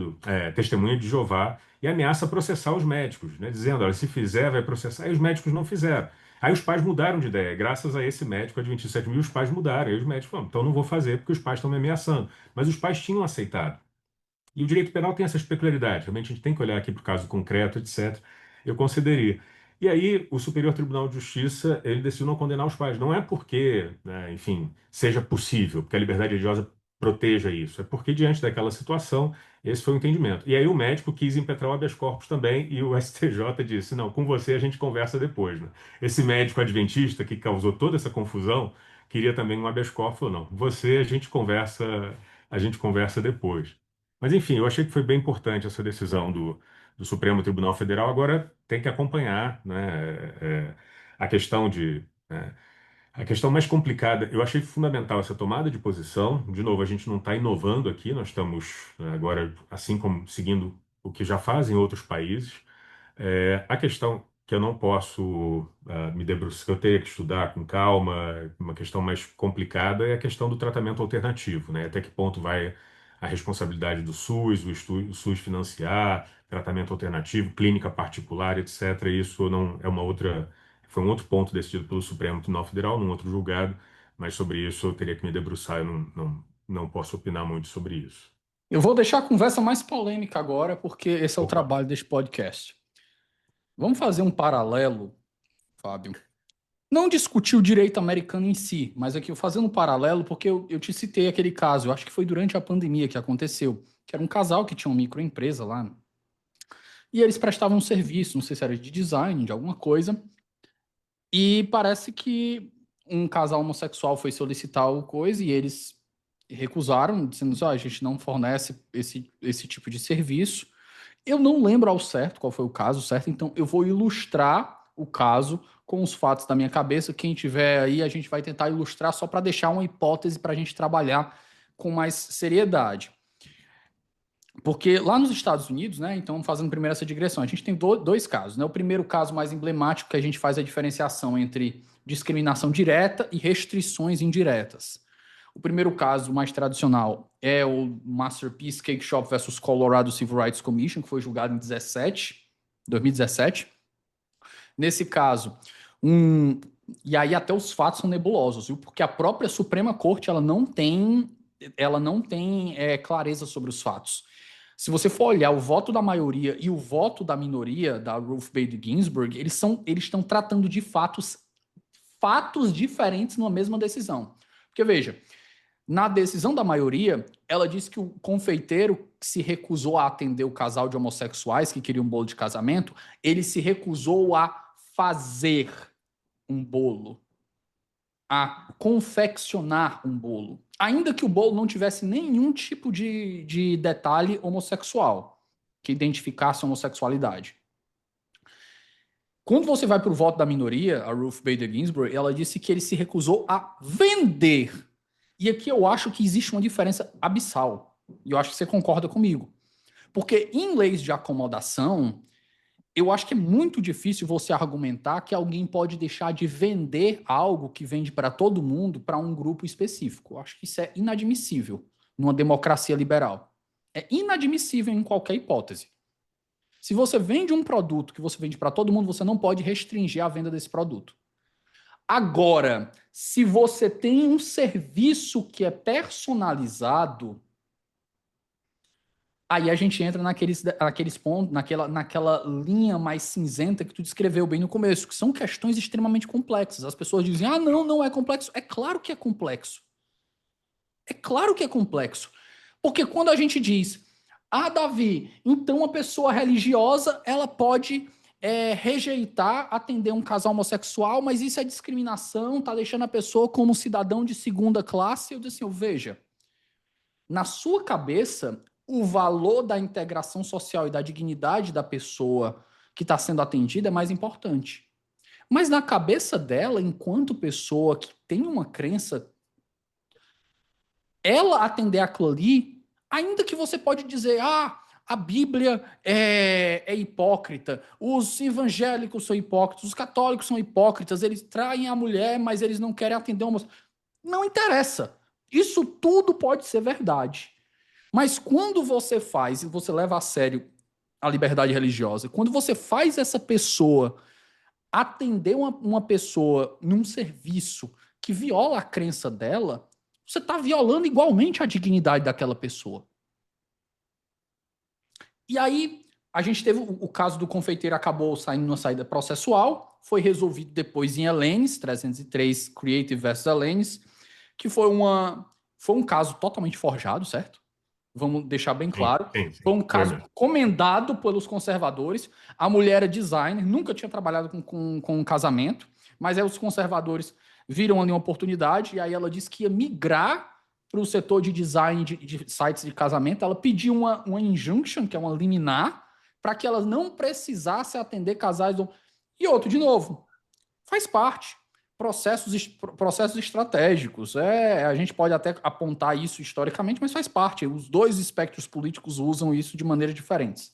testemunha de Jeová e ameaça processar os médicos, né, dizendo, olha, se fizer, vai processar. E os médicos não fizeram. Aí os pais mudaram de ideia. Graças a esse médico adventista 7.000, os pais mudaram. Aí os médicos falaram, então não vou fazer porque os pais estão me ameaçando. Mas os pais tinham aceitado. E o direito penal tem essas peculiaridades. Realmente a gente tem que olhar aqui para o caso concreto, etc. Eu consideraria. E aí o Superior Tribunal de Justiça, ele decidiu não condenar os pais. Não é porque, né, enfim, seja possível, porque a liberdade religiosa proteja isso. É porque diante daquela situação, esse foi o entendimento. E aí o médico quis impetrar o habeas corpus também e o STJ disse, não, com você a gente conversa depois, né? Esse médico adventista que causou toda essa confusão queria também um habeas corpus, falou, não, você a gente conversa depois. Mas, enfim, eu achei que foi bem importante essa decisão do Supremo Tribunal Federal. Agora tem que acompanhar, né, a questão né, a questão mais complicada. Eu achei fundamental essa tomada de posição. De novo, a gente não está inovando aqui, nós estamos, agora, assim como seguindo o que já fazem outros países. A questão que eu não posso me debruçar, que eu teria que estudar com calma, uma questão mais complicada, é a questão do tratamento alternativo, né? Até que ponto vai a responsabilidade do SUS, o SUS financiar, tratamento alternativo, clínica particular, etc. Isso não é uma outra, foi um outro ponto decidido pelo Supremo Tribunal Federal, num outro julgado, mas sobre isso eu teria que me debruçar, eu não posso opinar muito sobre isso. Eu vou deixar a conversa mais polêmica agora, porque esse é o Opa, trabalho deste podcast. Vamos fazer um paralelo, Fábio. não discutir o direito americano em si, mas aqui eu fazendo um paralelo, porque eu te citei aquele caso, eu acho que foi durante a pandemia que aconteceu, que era um casal que tinha uma microempresa lá, e eles prestavam um serviço, não sei se era de design, de alguma coisa, e parece que um casal homossexual foi solicitar o coisa e eles recusaram, dizendo assim, a gente não fornece esse tipo de serviço. Eu não lembro ao certo qual foi o caso, certo? Então eu vou ilustrar o caso com os fatos da minha cabeça. Quem tiver aí, a gente vai tentar ilustrar só para deixar uma hipótese para a gente trabalhar com mais seriedade. Porque lá nos Estados Unidos, né? Então, fazendo primeiro essa digressão, a gente tem dois casos, né? O primeiro caso mais emblemático que a gente faz a diferenciação entre discriminação direta e restrições indiretas. O primeiro caso mais tradicional é o Masterpiece Cake Shop versus Colorado Civil Rights Commission, que foi julgado em 2017. Nesse caso, e aí até os fatos são nebulosos, viu? Porque a própria Suprema Corte ela não tem clareza sobre os fatos. Se você for olhar o voto da maioria e o voto da minoria, da Ruth Bader Ginsburg, eles estão tratando de fatos diferentes numa mesma decisão. Porque, veja, na decisão da maioria, ela disse que o confeiteiro que se recusou a atender o casal de homossexuais que queria um bolo de casamento, ele se recusou a fazer um bolo, a confeccionar um bolo, ainda que o bolo não tivesse nenhum tipo de detalhe homossexual que identificasse a homossexualidade. Quando você vai para o voto da minoria, a Ruth Bader Ginsburg, ela disse que ele se recusou a vender. E aqui eu acho que existe uma diferença abissal. E eu acho que você concorda comigo. Porque em leis de acomodação, eu acho que é muito difícil você argumentar que alguém pode deixar de vender algo que vende para todo mundo para um grupo específico. Eu acho que isso é inadmissível numa democracia liberal. É inadmissível em qualquer hipótese. Se você vende um produto que você vende para todo mundo, você não pode restringir a venda desse produto. Agora, se você tem um serviço que é personalizado, aí a gente entra naqueles pontos, naquela linha mais cinzenta que tu descreveu bem no começo, que são questões extremamente complexas. As pessoas dizem, não, não é complexo. É claro que é complexo. É claro que é complexo. Porque quando a gente diz, Davi, então uma pessoa religiosa, ela pode rejeitar atender um casal homossexual, mas isso é discriminação, tá deixando a pessoa como cidadão de segunda classe. Eu disse assim, veja, na sua cabeça, o valor da integração social e da dignidade da pessoa que está sendo atendida é mais importante. Mas na cabeça dela, enquanto pessoa que tem uma crença, ela atender aquilo ali, ainda que você pode dizer, a Bíblia é hipócrita, os evangélicos são hipócritas, os católicos são hipócritas, eles traem a mulher, mas eles não querem atender uma... Não interessa. Isso tudo pode ser verdade. Mas quando você faz e você leva a sério a liberdade religiosa, quando você faz essa pessoa atender uma pessoa num serviço que viola a crença dela, você está violando igualmente a dignidade daquela pessoa. E aí, a gente teve o caso do confeiteiro, acabou saindo numa saída processual, foi resolvido depois em Hellenes, 303 Creative vs. Hellenes, que foi um caso totalmente forjado, certo? Vamos deixar bem claro. Sim. Foi um caso comendado pelos conservadores. A mulher era designer, nunca tinha trabalhado com casamento, mas aí os conservadores viram ali uma oportunidade e aí ela disse que ia migrar para o setor de design de sites de casamento. Ela pediu uma injunction, que é uma liminar, para que ela não precisasse atender casais. E outro, de novo, faz parte. Processos estratégicos. A gente pode até apontar isso historicamente, mas faz parte. Os dois espectros políticos usam isso de maneiras diferentes.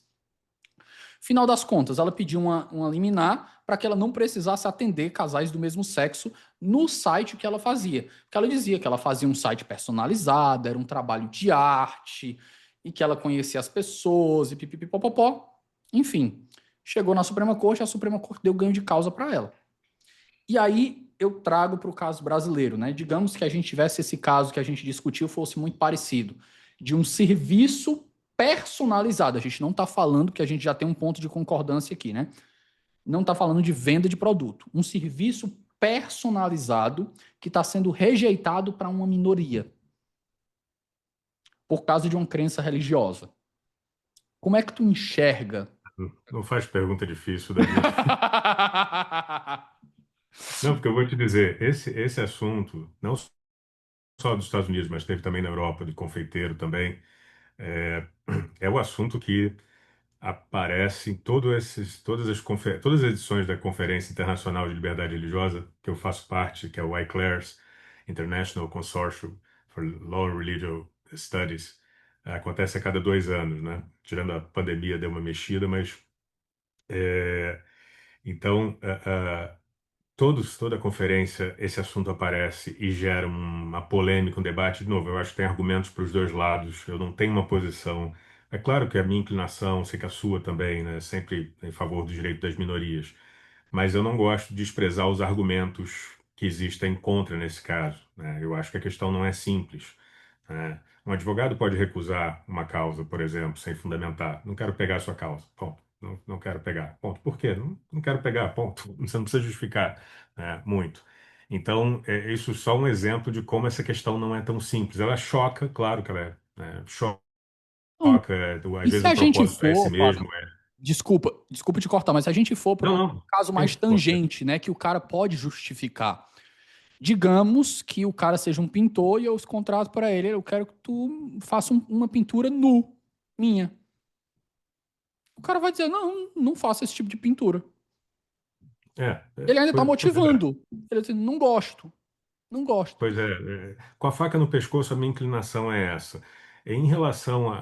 Final das contas, ela pediu uma liminar para que ela não precisasse atender casais do mesmo sexo no site que ela fazia. Porque ela dizia que ela fazia um site personalizado, era um trabalho de arte, e que ela conhecia as pessoas, e pipipipopopó. Enfim, chegou na Suprema Corte, a Suprema Corte deu ganho de causa para ela. E aí eu trago para o caso brasileiro, né? Digamos que a gente tivesse esse caso que a gente discutiu fosse muito parecido, de um serviço personalizado. A gente não está falando, que a gente já tem um ponto de concordância aqui, né? Não está falando de venda de produto. Um serviço personalizado que está sendo rejeitado para uma minoria por causa de uma crença religiosa. Como é que tu enxerga? Não faz pergunta difícil, Davi. Não, porque eu vou te dizer, esse assunto, não só dos Estados Unidos, mas teve também na Europa, de confeiteiro também, é, é o assunto que aparece em todas as edições da Conferência Internacional de Liberdade Religiosa, que eu faço parte, que é o ICLERS, International Consortium for Law and Religious Studies. Acontece a cada 2 anos, né? Tirando a pandemia, deu uma mexida, mas é, então, toda a conferência, esse assunto aparece e gera uma polêmica, um debate. De novo, eu acho que tem argumentos para os dois lados. Eu não tenho uma posição. É claro que a minha inclinação, sei que a sua também, né, é sempre em favor do direito das minorias. Mas eu não gosto de desprezar os argumentos que existem contra nesse caso, né? Eu acho que a questão não é simples, né? Um advogado pode recusar uma causa, por exemplo, sem fundamentar. Não quero pegar a sua causa. Ponto. Não, não quero pegar. Ponto. Por quê? Não quero pegar. Ponto. Você não precisa justificar, né, muito. Então, isso é só um exemplo de como essa questão não é tão simples. Ela choca, claro que ela choca. Não. Às E se vezes o a gente propósito é esse for, Fábio, mesmo. desculpa te cortar, mas se a gente for para Não, um não. caso mais Sim, com certeza. tangente, né, que o cara pode justificar. Digamos que o cara seja um pintor e eu contrato para ele, eu quero que tu faça uma pintura nu, minha. O cara vai dizer, não, não faça esse tipo de pintura. Ele ainda tá Pois é. motivando. Ele diz, não gosto, não gosto. Pois é, com a faca no pescoço, a minha inclinação é essa. Em relação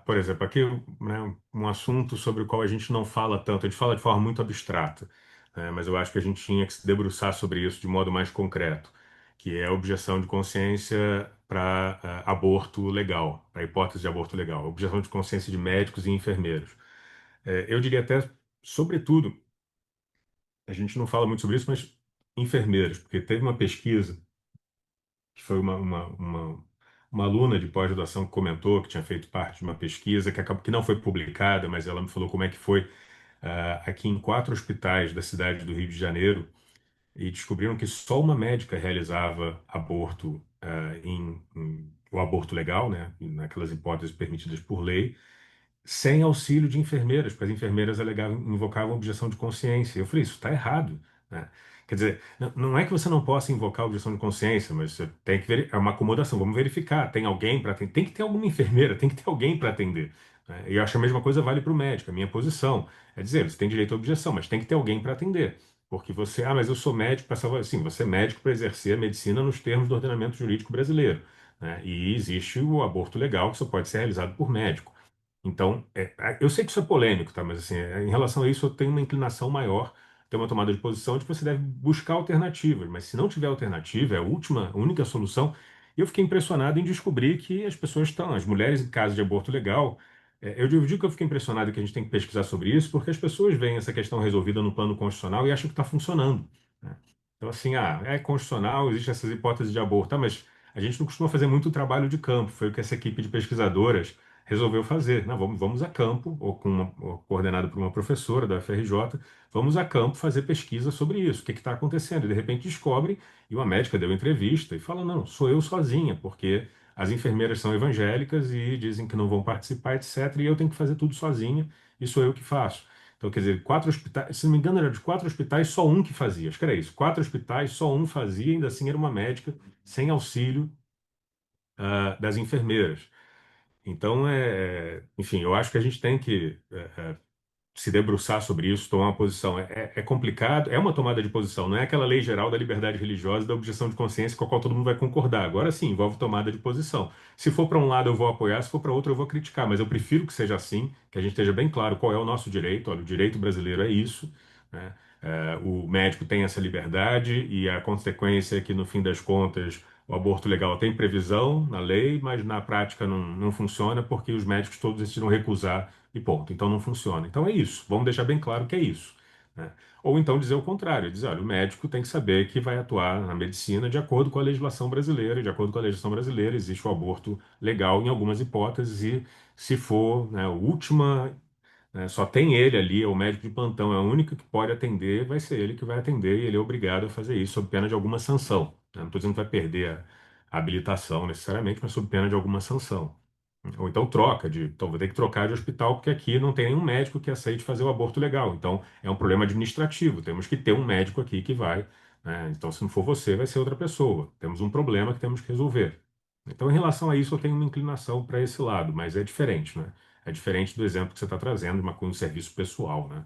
por exemplo, aqui, né, um assunto sobre o qual a gente não fala tanto, a gente fala de forma muito abstrata, né, mas eu acho que a gente tinha que se debruçar sobre isso de modo mais concreto, que é a objeção de consciência para aborto legal, para hipótese de aborto legal, objeção de consciência de médicos e enfermeiros. Eu diria até, sobretudo, a gente não fala muito sobre isso, mas enfermeiros, porque teve uma pesquisa que foi uma aluna de pós-graduação que comentou que tinha feito parte de uma pesquisa que não foi publicada, mas ela me falou como é que foi aqui em 4 hospitais da cidade do Rio de Janeiro e descobriram que só uma médica realizava aborto o aborto legal, né, naquelas hipóteses permitidas por lei, sem auxílio de enfermeiras, porque as enfermeiras invocavam objeção de consciência. Eu falei, isso está errado, né? Quer dizer, não é que você não possa invocar objeção de consciência, mas você tem que ver, é uma acomodação, vamos verificar, tem alguém para atender, tem que ter alguma enfermeira, tem que ter alguém para atender, né? E eu acho que a mesma coisa vale para o médico, a minha posição é dizer, você tem direito à objeção, mas tem que ter alguém para atender. Porque você, mas eu sou médico para salvar. Sim, você é médico para exercer a medicina nos termos do ordenamento jurídico brasileiro, né? E existe o aborto legal que só pode ser realizado por médico. Então, eu sei que isso é polêmico, tá? Mas assim, em relação a isso, eu tenho uma inclinação maior, tenho uma tomada de posição de que você deve buscar alternativas. Mas se não tiver alternativa, é a única solução. E eu fiquei impressionado em descobrir que as pessoas estão, as mulheres em caso de aborto legal, eu digo que eu fiquei impressionado que a gente tem que pesquisar sobre isso, porque as pessoas veem essa questão resolvida no plano constitucional e acham que está funcionando, né? Então, assim, é constitucional, existem essas hipóteses de aborto, tá? Mas a gente não costuma fazer muito trabalho de campo. Foi o que essa equipe de pesquisadoras resolveu fazer. Não, vamos a campo, ou coordenado por uma professora da FRJ, vamos a campo fazer pesquisa sobre isso, o que está acontecendo. E de repente descobre, e uma médica deu entrevista e fala: não, sou eu sozinha, porque as enfermeiras são evangélicas e dizem que não vão participar, etc. E eu tenho que fazer tudo sozinha, e sou eu que faço. Então, quer dizer, 4 hospitais, se não me engano, era de 4 hospitais, só um que fazia. Acho que era isso. 4 hospitais, só um fazia, ainda assim era uma médica sem auxílio das enfermeiras. Então, enfim, eu acho que a gente tem que se debruçar sobre isso, tomar uma posição. É complicado, é uma tomada de posição, não é aquela lei geral da liberdade religiosa e da objeção de consciência com a qual todo mundo vai concordar. Agora sim, envolve tomada de posição. Se for para um lado, eu vou apoiar, se for para outro, eu vou criticar, mas eu prefiro que seja assim, que a gente esteja bem claro qual é o nosso direito. Olha, o direito brasileiro é isso, né? O médico tem essa liberdade e a consequência é que, no fim das contas, o aborto legal tem previsão na lei, mas na prática não funciona porque os médicos todos decidiram recusar e ponto. Então não funciona. Então é isso. Vamos deixar bem claro que é isso, né? Ou então dizer o contrário, dizer, olha, o médico tem que saber que vai atuar na medicina de acordo com a legislação brasileira, e de acordo com a legislação brasileira existe o aborto legal em algumas hipóteses, e se for, né, a última né? Só tem ele ali, é o médico de plantão, é o único que pode atender, vai ser ele que vai atender e ele é obrigado a fazer isso sob pena de alguma sanção, né? Não estou dizendo que vai perder a habilitação necessariamente, mas sob pena de alguma sanção. Ou então troca então vou ter que trocar de hospital porque aqui não tem nenhum médico que aceite fazer o aborto legal. Então é um problema administrativo. Temos que ter um médico aqui que vai, né? Então se não for você, vai ser outra pessoa. Temos um problema que temos que resolver. Então em relação a isso eu tenho uma inclinação para esse lado, mas é diferente, né? É diferente do exemplo que você está trazendo de uma coisa, um serviço pessoal, né?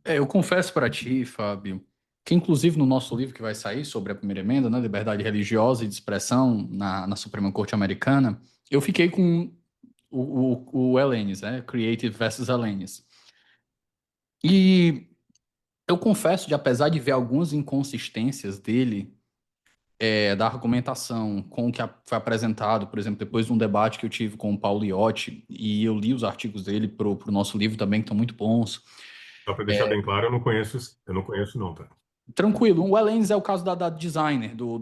Eu confesso para ti, Fábio, que inclusive no nosso livro que vai sair sobre a primeira emenda, né, liberdade religiosa e de expressão na Suprema Corte Americana, eu fiquei com o Hellenes, né, Creative versus Hellenes. E eu confesso de, apesar de ver algumas inconsistências dele, da argumentação com o que foi apresentado, por exemplo, depois de um debate que eu tive com o Paulo Iotti, e eu li os artigos dele pro nosso livro também, que estão muito bons. Só para deixar bem claro, eu não conheço não, tá? Tranquilo, o Helens é o caso da designer do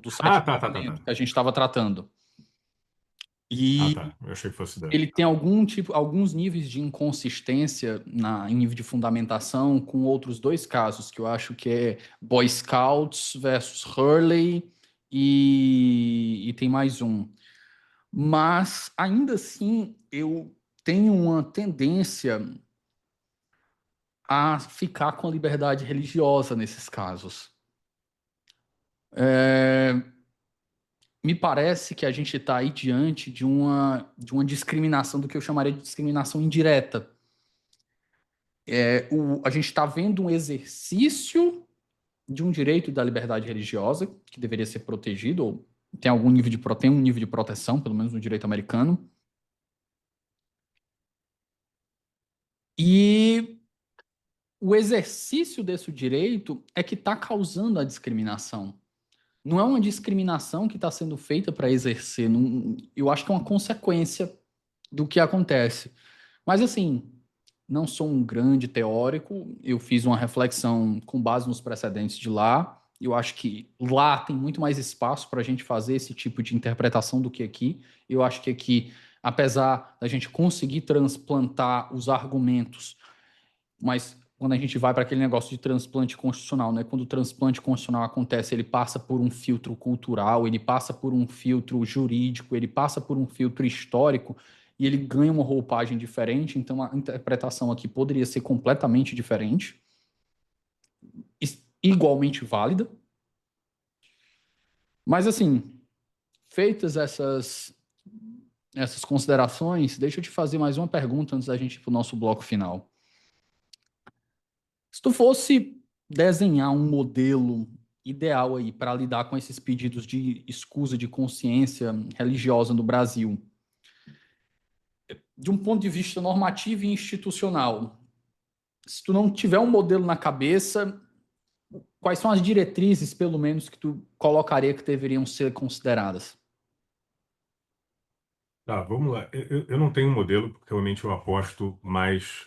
site Ah, de tá, tá, tá, pagamento tá. que a gente estava tratando. Ah, E tá. Eu achei que fosse dela. ele tem algum tipo, alguns níveis de inconsistência em nível de fundamentação com outros dois casos, que eu acho que é Boy Scouts versus Hurley e tem mais um. Mas, ainda assim, eu tenho uma tendência a ficar com a liberdade religiosa nesses casos. É, me parece que a gente está aí diante de uma discriminação, do que eu chamaria de discriminação indireta. A gente está vendo um exercício de um direito da liberdade religiosa, que deveria ser protegido, ou tem um nível de proteção, pelo menos no direito americano, e o exercício desse direito é que está causando a discriminação. Não é uma discriminação que está sendo feita para exercer. Eu acho que é uma consequência do que acontece. Mas, assim, não sou um grande teórico, eu fiz uma reflexão com base nos precedentes de lá. Eu acho que lá tem muito mais espaço para a gente fazer esse tipo de interpretação do que aqui. Eu acho que aqui, apesar da gente conseguir transplantar os argumentos, mas quando a gente vai para aquele negócio de transplante constitucional, né? Quando o transplante constitucional acontece, ele passa por um filtro cultural, ele passa por um filtro jurídico, ele passa por um filtro histórico e ele ganha uma roupagem diferente. Então a interpretação aqui poderia ser completamente diferente, igualmente válida. Mas assim, feitas essas considerações, deixa eu te fazer mais uma pergunta antes da gente ir para o nosso bloco final. Se tu fosse desenhar um modelo ideal aí para lidar com esses pedidos de escusa de consciência religiosa no Brasil, de um ponto de vista normativo e institucional, se tu não tiver um modelo na cabeça, quais são as diretrizes, pelo menos, que tu colocaria que deveriam ser consideradas? Tá, vamos lá. Eu não tenho um modelo, porque realmente eu aposto mais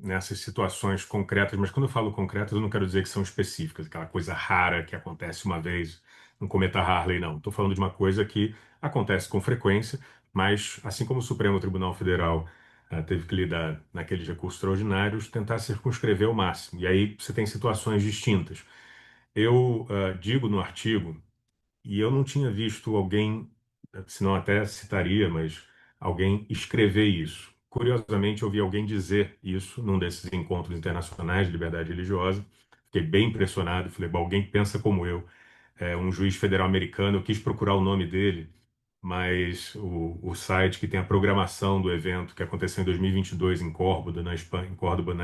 nessas situações concretas, mas quando eu falo concretas, eu não quero dizer que são específicas, aquela coisa rara que acontece uma vez no cometa Harley, não. Estou falando de uma coisa que acontece com frequência, mas assim como o Supremo Tribunal Federal teve que lidar naqueles recursos extraordinários, tentar circunscrever ao máximo. E aí você tem situações distintas. Eu digo no artigo e eu não tinha visto alguém, senão até citaria, mas alguém escrever isso. Curiosamente, eu vi alguém dizer isso num desses encontros internacionais de liberdade religiosa. Fiquei bem impressionado. Falei, bom, alguém que pensa como eu. É um juiz federal americano. Eu quis procurar o nome dele, mas o site que tem a programação do evento, que aconteceu em 2022 em Córdoba, na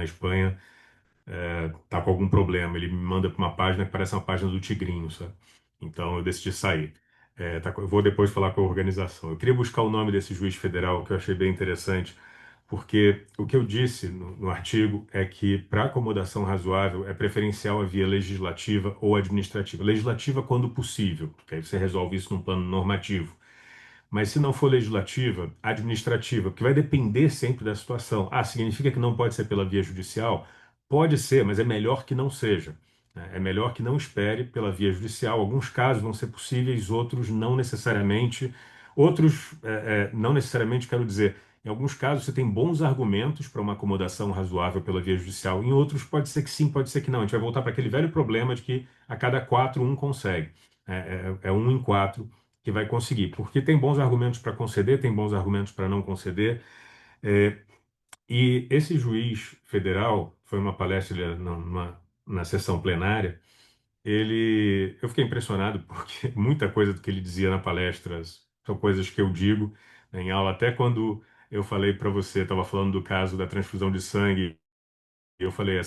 Espanha, tá com algum problema. Ele me manda para uma página que parece uma página do Tigrinho, sabe? Então eu decidi sair. Eu vou depois falar com a organização. Eu queria buscar o nome desse juiz federal que eu achei bem interessante, porque o que eu disse no artigo é que para acomodação razoável é preferencial a via legislativa ou administrativa. Legislativa quando possível, porque aí você resolve isso num plano normativo. Mas se não for legislativa, administrativa, que vai depender sempre da situação. Ah, significa que não pode ser pela via judicial? Pode ser, mas é melhor que não seja, né? É melhor que não espere pela via judicial. Alguns casos vão ser possíveis, outros não necessariamente. Outros, não necessariamente quero dizer, em alguns casos você tem bons argumentos para uma acomodação razoável pela via judicial, em outros pode ser que sim, pode ser que não. A gente vai voltar para aquele velho problema de que a cada quatro, um consegue. É um em quatro que vai conseguir, porque tem bons argumentos para conceder, tem bons argumentos para não conceder. É, e esse juiz federal, foi uma palestra na sessão plenária, eu fiquei impressionado porque muita coisa do que ele dizia na palestra são coisas que eu digo, né, em aula, até quando eu falei para você, estava falando do caso da transfusão de sangue, eu falei,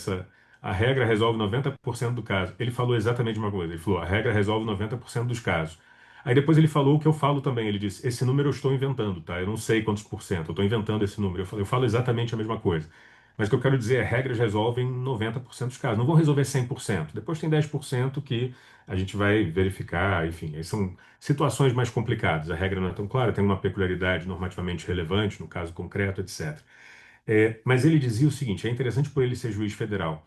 a regra resolve 90% do caso. Ele falou exatamente uma coisa. Ele falou, a regra resolve 90% dos casos. Aí depois ele falou o que eu falo também. Ele disse, esse número eu estou inventando, tá? Eu não sei quantos por cento, eu estou inventando esse número. Eu falo exatamente a mesma coisa. Mas o que eu quero dizer é, regras resolvem 90% dos casos. Não vão resolver 100%. Depois tem 10% que a gente vai verificar, enfim, aí são situações mais complicadas. A regra não é tão clara, tem uma peculiaridade normativamente relevante, no caso concreto, etc. Mas ele dizia o seguinte: é interessante por ele ser juiz federal.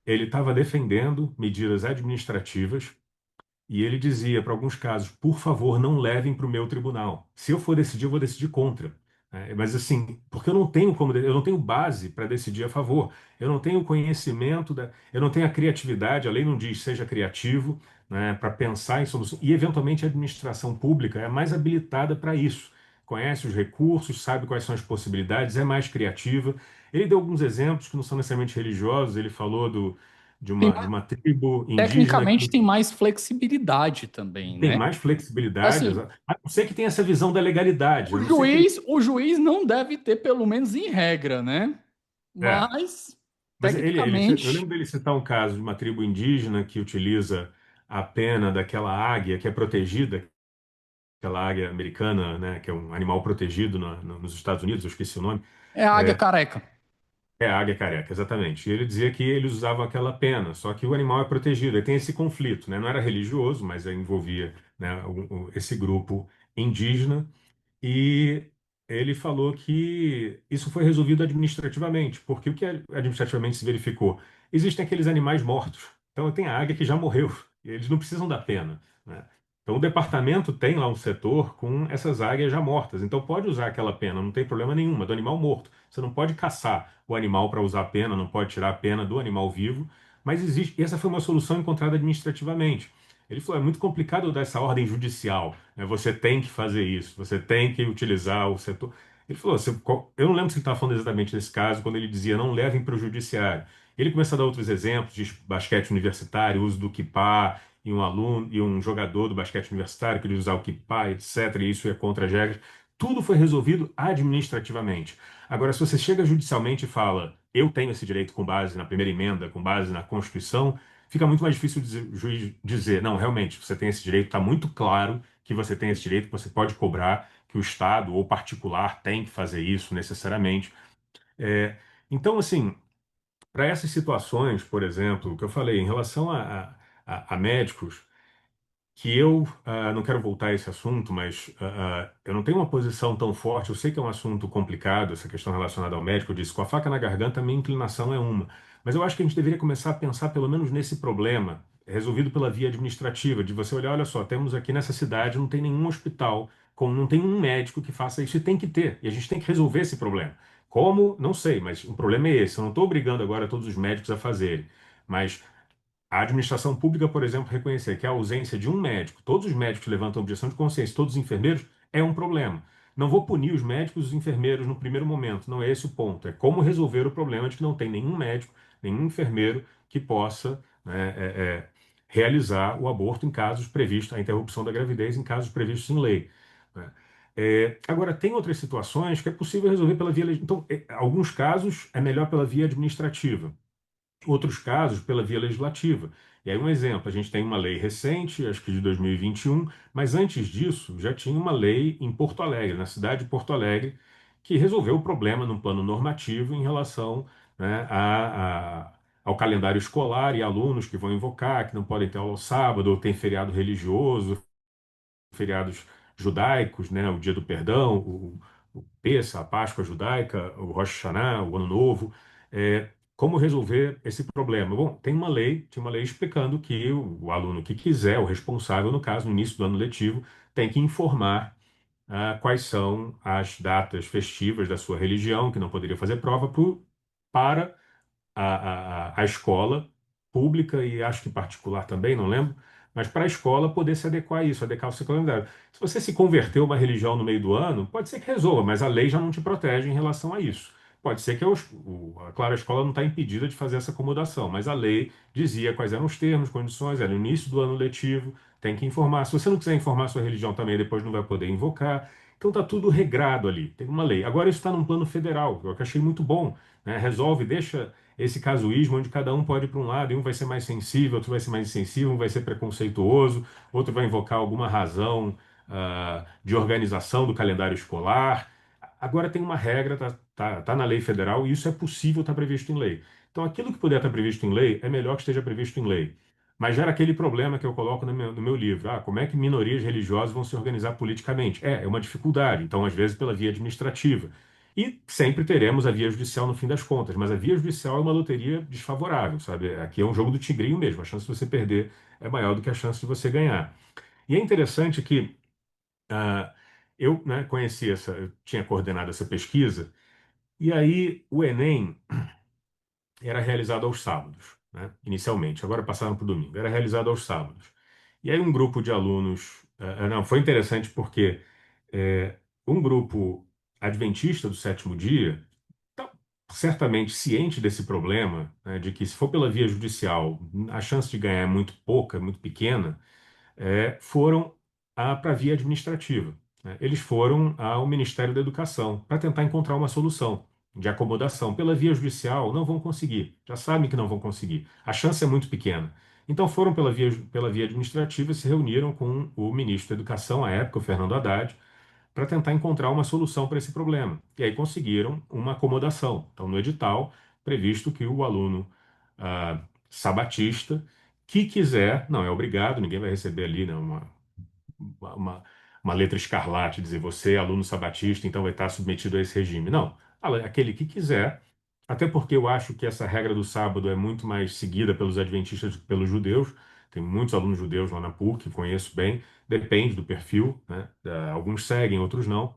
Ele estava defendendo medidas administrativas e ele dizia, para alguns casos, por favor, não levem para o meu tribunal. Se eu for decidir, eu vou decidir contra. Mas assim, porque eu não tenho eu não tenho base para decidir a favor. Eu não tenho conhecimento, eu não tenho a criatividade, a lei não diz seja criativo, né, para pensar em soluções. E, eventualmente, a administração pública é mais habilitada para isso. Conhece os recursos, sabe quais são as possibilidades, é mais criativa. Ele deu alguns exemplos que não são necessariamente religiosos. Ele falou Tem de uma tribo indígena Tecnicamente que tem mais flexibilidade também, tem né? mais flexibilidade, Assim, a não ser que tenha essa visão da legalidade, a não ser que ele. o juiz não deve ter, pelo menos em regra, né? É, Mas, mas eu tecnicamente, lembro dele citar um caso de uma tribo indígena que utiliza a pena daquela águia que é protegida, aquela águia americana, né, que é um animal protegido nos Estados Unidos, eu esqueci o nome. é a águia É, careca. é a águia careca, exatamente. E ele dizia que eles usavam aquela pena, só que o animal é protegido. Aí tem esse conflito, né? Não era religioso, mas envolvia, né, esse grupo indígena. E ele falou que isso foi resolvido administrativamente, porque o que administrativamente se verificou? Existem aqueles animais mortos. Então, tem a águia que já morreu, e eles não precisam da pena, né? Então, o departamento tem lá um setor com essas águias já mortas. Então, pode usar aquela pena, não tem problema nenhum, é do animal morto. Você não pode caçar o animal para usar a pena, não pode tirar a pena do animal vivo, mas existe. E essa foi uma solução encontrada administrativamente. Ele falou: é muito complicado dar essa ordem judicial, né? Você tem que fazer isso, você tem que utilizar o setor. Ele falou: eu não lembro se ele estava falando exatamente desse caso, quando ele dizia não levem para o judiciário. Ele começa a dar outros exemplos de basquete universitário, uso do kippah, e um aluno e um jogador do basquete universitário que ele usar o kippah, etc. E isso é contra as regras. Tudo foi resolvido administrativamente. Agora, se você chega judicialmente e fala, eu tenho esse direito com base na primeira emenda, com base na Constituição, fica muito mais difícil o juiz dizer, não, realmente, você tem esse direito, está muito claro que você tem esse direito, que você pode cobrar, que o Estado ou particular tem que fazer isso necessariamente. É, então, assim, para essas situações, por exemplo, que eu falei, em relação a médicos, que eu não quero voltar a esse assunto, mas eu não tenho uma posição tão forte. Eu sei que é um assunto complicado, essa questão relacionada ao médico. Eu disse, com a faca na garganta, a minha inclinação é uma. Mas eu acho que a gente deveria começar a pensar pelo menos nesse problema, resolvido pela via administrativa, de você olhar, olha só, temos aqui nessa cidade, não tem nenhum hospital, não tem um médico que faça isso, e tem que ter. E a gente tem que resolver esse problema. Como? Não sei, mas o problema é esse. Eu não estou obrigando agora todos os médicos a fazerem. Mas a administração pública, por exemplo, reconhecer que a ausência de um médico, todos os médicos levantam objeção de consciência, todos os enfermeiros, é um problema. Não vou punir os médicos e os enfermeiros no primeiro momento, não é esse o ponto. É como resolver o problema de que não tem nenhum médico, nenhum enfermeiro que possa, né, realizar o aborto em casos previstos, a interrupção da gravidez em casos previstos em lei, né? Agora, tem outras situações que é possível resolver pela via. Então, alguns casos é melhor pela via administrativa, outros casos pela via legislativa. E aí, um exemplo: a gente tem uma lei recente, acho que de 2021, mas antes disso já tinha uma lei em Porto Alegre, na cidade de Porto Alegre, que resolveu o problema num plano normativo em relação, né, ao calendário escolar e alunos que vão invocar, que não podem ter aula ao sábado, ou tem feriado religioso, feriados judaicos, né, o Dia do Perdão, o Pessa, a Páscoa judaica, o Rosh Hashanah, o Ano Novo. Como resolver esse problema? Bom, tem uma lei explicando que o aluno que quiser, o responsável, no caso, no início do ano letivo, tem que informar quais são as datas festivas da sua religião, que não poderia fazer prova para a escola pública e acho que particular também, não lembro, mas para a escola poder se adequar a isso, adequar o seu calendário. Se você se converteu a uma religião no meio do ano, pode ser que resolva, mas a lei já não te protege em relação a isso. Pode ser que claro, a escola não está impedida de fazer essa acomodação, mas a lei dizia quais eram os termos, condições, era no início do ano letivo, tem que informar. Se você não quiser informar a sua religião também, depois não vai poder invocar. Então está tudo regrado ali, tem uma lei. Agora isso está num plano federal, que eu achei muito bom, né? Resolve, deixa esse casuísmo onde cada um pode ir para um lado e um vai ser mais sensível, outro vai ser mais insensível, um vai ser preconceituoso, outro vai invocar alguma razão de organização do calendário escolar. Agora tem uma regra, tá na lei federal e isso é possível estar previsto em lei. Então aquilo que puder estar previsto em lei é melhor que esteja previsto em lei. Mas gera aquele problema que eu coloco no meu livro. Como é que minorias religiosas vão se organizar politicamente? É uma dificuldade. Então, às vezes, pela via administrativa. E sempre teremos a via judicial no fim das contas, mas a via judicial é uma loteria desfavorável, sabe? Aqui é um jogo do tigrinho mesmo, a chance de você perder é maior do que a chance de você ganhar. E é interessante que eu, né, eu tinha coordenado essa pesquisa, e aí o Enem era realizado aos sábados, né, inicialmente, agora passaram para o domingo, era realizado aos sábados. E aí um grupo de alunos, não, foi interessante porque um grupo adventista do sétimo dia, tá certamente ciente desse problema, né, de que se for pela via judicial, a chance de ganhar é muito pouca, muito pequena, foram para a via administrativa, né? Eles foram ao Ministério da Educação para tentar encontrar uma solução de acomodação. Pela via judicial, não vão conseguir, já sabem que não vão conseguir. A chance é muito pequena. Então foram pela via administrativa e se reuniram com o ministro da Educação, à época, o Fernando Haddad, para tentar encontrar uma solução para esse problema. E aí conseguiram uma acomodação. Então, no edital, previsto que o aluno sabatista que quiser, não é obrigado, ninguém vai receber ali, né, uma, uma letra escarlate, dizer você é aluno sabatista, então vai estar submetido a esse regime. Não, aquele que quiser, até porque eu acho que essa regra do sábado é muito mais seguida pelos adventistas do que pelos judeus. Tem muitos alunos judeus lá na PUC, conheço bem, depende do perfil, né? Alguns seguem, outros não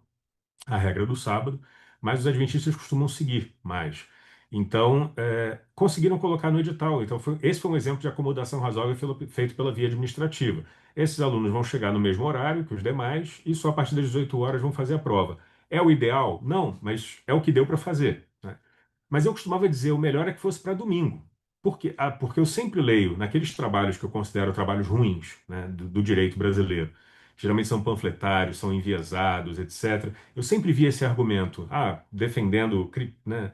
a regra do sábado, mas os adventistas costumam seguir mais. Então, conseguiram colocar no edital. Então, esse foi um exemplo de acomodação razoável feito pela via administrativa. Esses alunos vão chegar no mesmo horário que os demais e só a partir das 18 horas vão fazer a prova. É o ideal? Não, mas é o que deu para fazer, né? Mas eu costumava dizer, o melhor é que fosse para domingo. Porque eu sempre leio naqueles trabalhos que eu considero trabalhos ruins, né, do direito brasileiro. Geralmente são panfletários, são enviesados, etc. Eu sempre vi esse argumento, defendendo, né,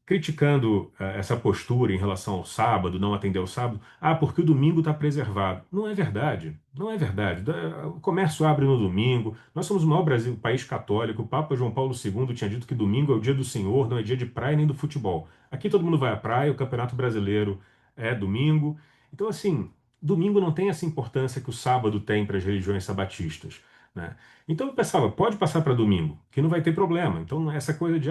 criticando essa postura em relação ao sábado, não atender ao sábado, porque o domingo está preservado. Não é verdade, não é verdade. O comércio abre no domingo, nós somos o maior país católico, o Papa João Paulo II tinha dito que domingo é o dia do Senhor, não é dia de praia nem do futebol. Aqui todo mundo vai à praia, o Campeonato Brasileiro é domingo. Então, assim, domingo não tem essa importância que o sábado tem para as religiões sabatistas, né? Então eu pensava, pode passar para domingo, que não vai ter problema. Então, essa coisa de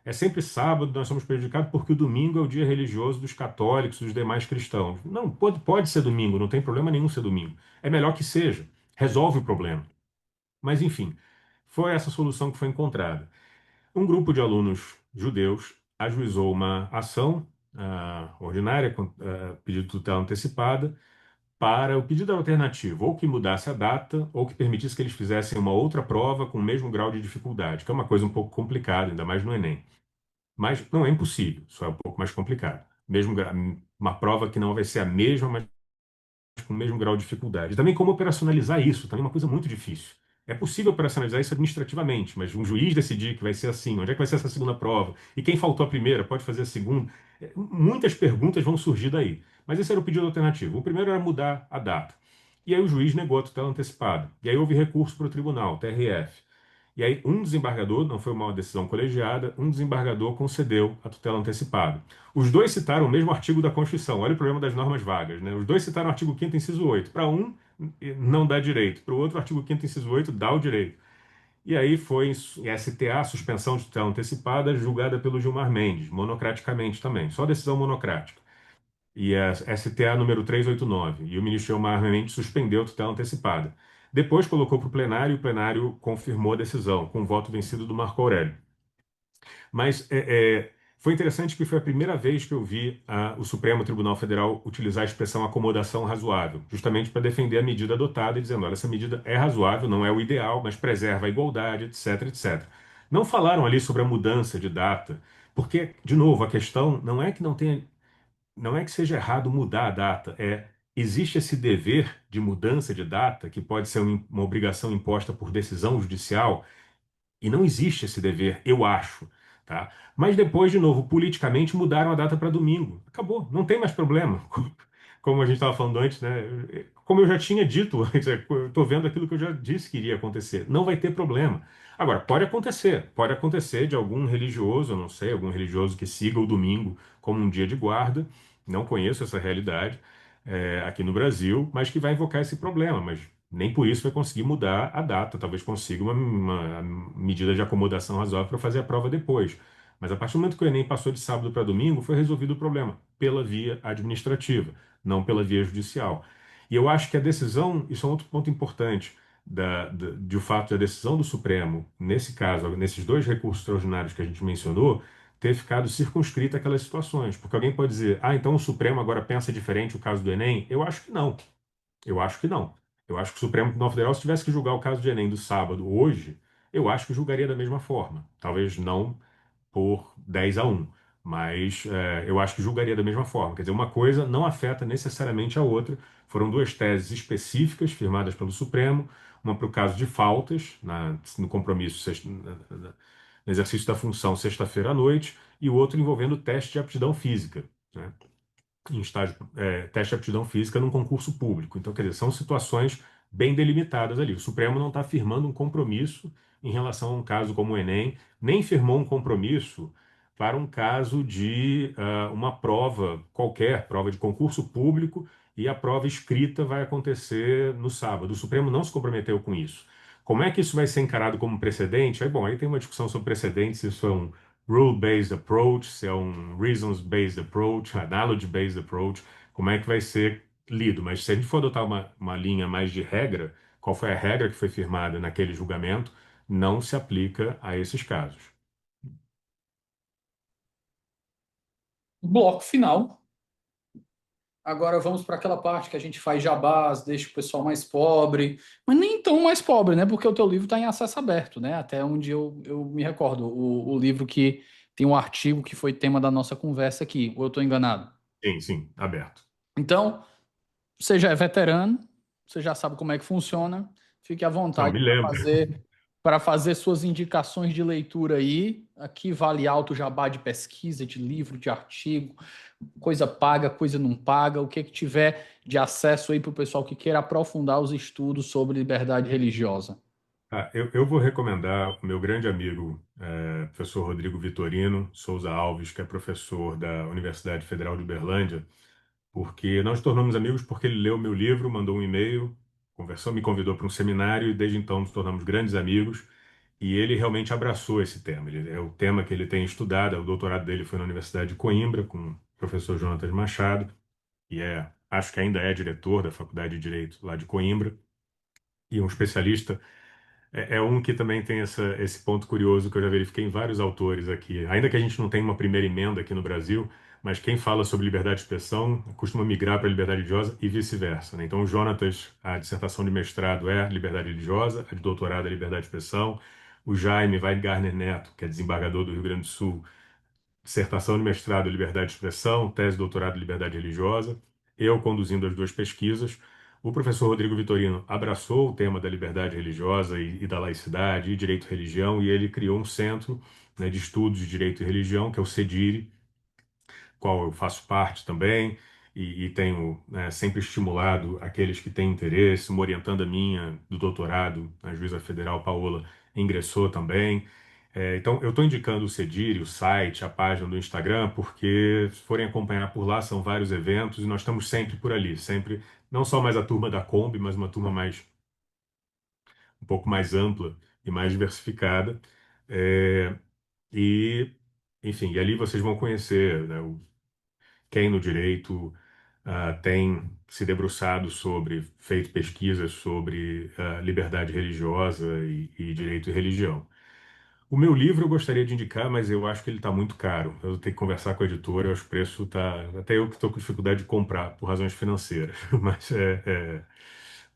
é sempre sábado, nós somos prejudicados porque o domingo é o dia religioso dos católicos, dos demais cristãos. Não, pode ser domingo, não tem problema nenhum ser domingo. É melhor que seja, resolve o problema. Mas, enfim, foi essa solução que foi encontrada. Um grupo de alunos judeus ajuizou uma ação ordinária, pedido de tutela antecipada, para o pedido alternativo, ou que mudasse a data, ou que permitisse que eles fizessem uma outra prova com o mesmo grau de dificuldade, que é uma coisa um pouco complicada, ainda mais no Enem. Mas não é impossível, só é um pouco mais complicado. Uma prova que não vai ser a mesma, mas com o mesmo grau de dificuldade. Também como operacionalizar isso, também é uma coisa muito difícil. É possível operacionalizar isso administrativamente, mas um juiz decidir que vai ser assim, onde é que vai ser essa segunda prova? E quem faltou a primeira pode fazer a segunda? Muitas perguntas vão surgir daí. Mas esse era o pedido alternativo. O primeiro era mudar a data. E aí o juiz negou a tutela antecipada. E aí houve recurso para o tribunal, TRF. E aí, um desembargador, não foi uma decisão colegiada, um desembargador concedeu a tutela antecipada. Os dois citaram o mesmo artigo da Constituição. Olha o problema das normas vagas, né? Os dois citaram o artigo 5º, inciso 8. Para um, não dá direito. Para o outro, o artigo 5º, inciso 8, dá o direito. E aí foi em STA, suspensão de tutela antecipada, julgada pelo Gilmar Mendes, monocraticamente também. Só decisão monocrática. E a STA número 389. E o ministro Gilmar Mendes suspendeu a tutela antecipada. Depois colocou para o plenário e o plenário confirmou a decisão, com o voto vencido do Marco Aurélio. Mas foi interessante que foi a primeira vez que eu vi o Supremo Tribunal Federal utilizar a expressão acomodação razoável, justamente para defender a medida adotada e dizendo, olha, essa medida é razoável, não é o ideal, mas preserva a igualdade, etc, etc. Não falaram ali sobre a mudança de data, porque, de novo, a questão não é que seja errado mudar a data, existe esse dever de mudança de data, que pode ser uma obrigação imposta por decisão judicial, e não existe esse dever, eu acho, tá? Mas depois, de novo, politicamente mudaram a data para domingo. Acabou, não tem mais problema. Como a gente estava falando antes, né? Como eu já tinha dito antes, eu estou vendo aquilo que eu já disse que iria acontecer. Não vai ter problema. Agora, pode acontecer de algum religioso, eu não sei, algum religioso que siga o domingo como um dia de guarda, não conheço essa realidade, aqui no Brasil, mas que vai invocar esse problema. Mas nem por isso vai conseguir mudar a data. Talvez consiga uma medida de acomodação razoável para fazer a prova depois. Mas a partir do momento que o Enem passou de sábado para domingo, foi resolvido o problema pela via administrativa, não pela via judicial. E eu acho que a decisão, isso é um outro ponto importante, de o fato da decisão do Supremo, nesse caso, nesses dois recursos extraordinários que a gente mencionou, ter ficado circunscrita àquelas situações. Porque alguém pode dizer, então o Supremo agora pensa diferente o caso do Enem? Eu acho que não. Eu acho que não. Eu acho que o Supremo Tribunal Federal, se tivesse que julgar o caso de Enem do sábado hoje, eu acho que julgaria da mesma forma. Talvez não por 10-1, mas eu acho que julgaria da mesma forma. Quer dizer, uma coisa não afeta necessariamente a outra. Foram duas teses específicas firmadas pelo Supremo, uma para o caso de faltas, no compromisso, no exercício da função sexta-feira à noite, e o outro envolvendo teste de aptidão física, né? Em estágio, teste de aptidão física num concurso público. Então, quer dizer, são situações bem delimitadas ali. O Supremo não está firmando um compromisso em relação a um caso como o Enem, nem firmou um compromisso para um caso de uma prova qualquer, prova de concurso público, e a prova escrita vai acontecer no sábado. O Supremo não se comprometeu com isso. Como é que isso vai ser encarado como precedente? Aí, bom, aí tem uma discussão sobre precedentes, se isso é um rule-based approach, se é um reasons-based approach, analogy-based approach, como é que vai ser lido. Mas se a gente for adotar uma linha mais de regra, qual foi a regra que foi firmada naquele julgamento, não se aplica a esses casos. Bloco final. Agora vamos para aquela parte que a gente faz jabás, deixa o pessoal mais pobre, mas nem tão mais pobre, né? Porque o teu livro está em acesso aberto, né? Até onde eu me recordo. O livro que tem um artigo que foi tema da nossa conversa aqui, ou eu estou enganado? Sim, sim, aberto. Então, você já é veterano, você já sabe como é que funciona, fique à Não, vontade me lembro. para fazer suas indicações de leitura aí. Aqui vale alto jabá de pesquisa, de livro, de artigo, coisa paga, coisa não paga, o que que tiver de acesso aí para o pessoal que queira aprofundar os estudos sobre liberdade religiosa. Eu vou recomendar o meu grande amigo, professor Rodrigo Vitorino Souza Alves, que é professor da Universidade Federal de Uberlândia, porque nós nos tornamos amigos porque ele leu meu livro, mandou um e-mail, conversou, me convidou para um seminário e desde então nos tornamos grandes amigos. E ele realmente abraçou esse tema. É o tema que ele tem estudado. O doutorado dele foi na Universidade de Coimbra, com o professor Jonatas Machado, e acho que ainda é diretor da Faculdade de Direito lá de Coimbra, e um especialista. É um que também tem esse ponto curioso que eu já verifiquei em vários autores aqui. Ainda que a gente não tenha uma primeira emenda aqui no Brasil, mas quem fala sobre liberdade de expressão costuma migrar para a liberdade religiosa e vice-versa, né? Então, o Jonatas, a dissertação de mestrado é liberdade religiosa, a de doutorado é liberdade de expressão. O Jaime Weingartner Neto, que é desembargador do Rio Grande do Sul, dissertação de mestrado Liberdade de Expressão, tese de doutorado Liberdade Religiosa, eu conduzindo as duas pesquisas. O professor Rodrigo Vitorino abraçou o tema da liberdade religiosa e da laicidade e direito e religião, e ele criou um centro, né, de estudos de direito e religião, que é o CEDIRE, qual eu faço parte também, e tenho, né, sempre estimulado aqueles que têm interesse, uma orientando a minha do doutorado, a juíza federal Paola, ingressou também. Então, eu estou indicando o Cedire, o site, a página do Instagram, porque se forem acompanhar por lá, são vários eventos e nós estamos sempre por ali, sempre, não só mais a turma da Kombi, mas uma turma um pouco mais ampla e mais diversificada. É, e, enfim, e ali vocês vão conhecer, né, quem no direito tem se debruçado sobre, feito pesquisas sobre liberdade religiosa e direito e religião. O meu livro eu gostaria de indicar, mas eu acho que ele está muito caro. Eu vou ter que conversar com a editora, os preços tá. Até eu que estou com dificuldade de comprar por razões financeiras.